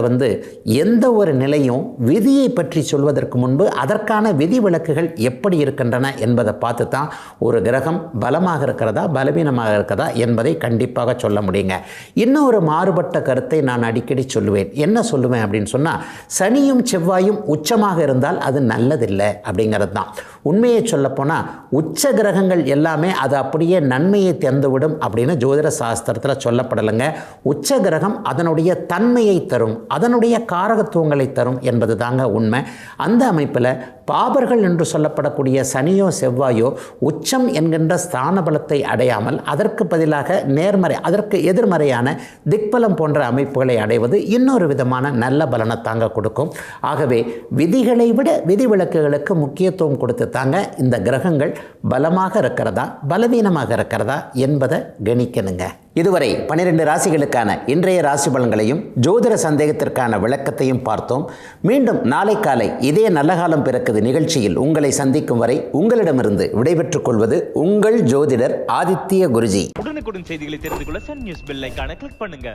எந்த ஒரு நிலையும் விதியை பற்றி சொல்வதற்கு முன்பு அதற்கான விதி விலக்குகள் எப்படி இருக்கின்றன என்பதை பார்த்து தான் ஒரு கிரகம் பலமாக இருக்கிறதா பலவீனமாக இருக்கிறதா என்பதை கண்டிப்பாக சொல்ல முடியுங்க. இன்னொரு மாறுபட்ட கருத்தை நான் அடிக்கடி சொல்லுவேன். என்ன சொல்லுவேன் அப்படின்னு சொன்னால், சனியும் செவ்வாயும் உச்சமாக இருந்தால் அது நல்லதில்லை அப்படிங்கிறது தான். உண்மையை சொல்லப்போனால் உச்ச கிரகங்கள் எல்லாமே அது அப்படியே நன்மையை தந்துவிடும் அப்படின்னு ஜோதிட சாஸ்திரத்தில் சொல்லப்படலைங்க. உச்ச கிரகம் அதனுடைய தன்மையை தரும், அதனுடைய காரகத்துவங்களை தரும் என்பது தாங்க உண்மை. அந்த அமைப்பில் பாபர்கள் என்று சொல்லப்படக்கூடிய சனியோ செவ்வாயோ உச்சம் என்கின்ற ஸ்தான பலத்தை அடையாமல் அதற்கு பதிலாக நேர்மறை, அதற்கு எதிர்மறையான திக்பலம் போன்ற அமைப்புகளை அடைவது இன்னொரு விதமான நல்ல பலனை தாங்க கொடுக்கும். ஆகவே விதிகளை விட விதிவிலக்குகளுக்கு முக்கியத்துவம் கொடுத்து தாங்க இந்த கிரகங்கள் பலமாக இருக்கிறதா பலவீனமாக இருக்கிறதா என்பதை கணிக்கணுங்க. இதுவரை 12 ராசிகளுக்கான இன்றைய ராசி பலன்களையும் ஜோதிட சந்தேகத்திற்கான விளக்கத்தையும் பார்த்தோம். மீண்டும் நாளை காலை இதே நல்ல காலம் பிறக்குது நிகழ்ச்சியில் உங்களை சந்திக்கும் வரை உங்களிடமிருந்து விடைபெற்றுக் கொள்வது உங்கள் ஜோதிடர் ஆதித்ய குருஜி. உடனுக்குடன் செய்திகளை தெரிந்து கொள்ள சன் நியூஸ் பெல் ஐகானை கிளிக் பண்ணுங்க.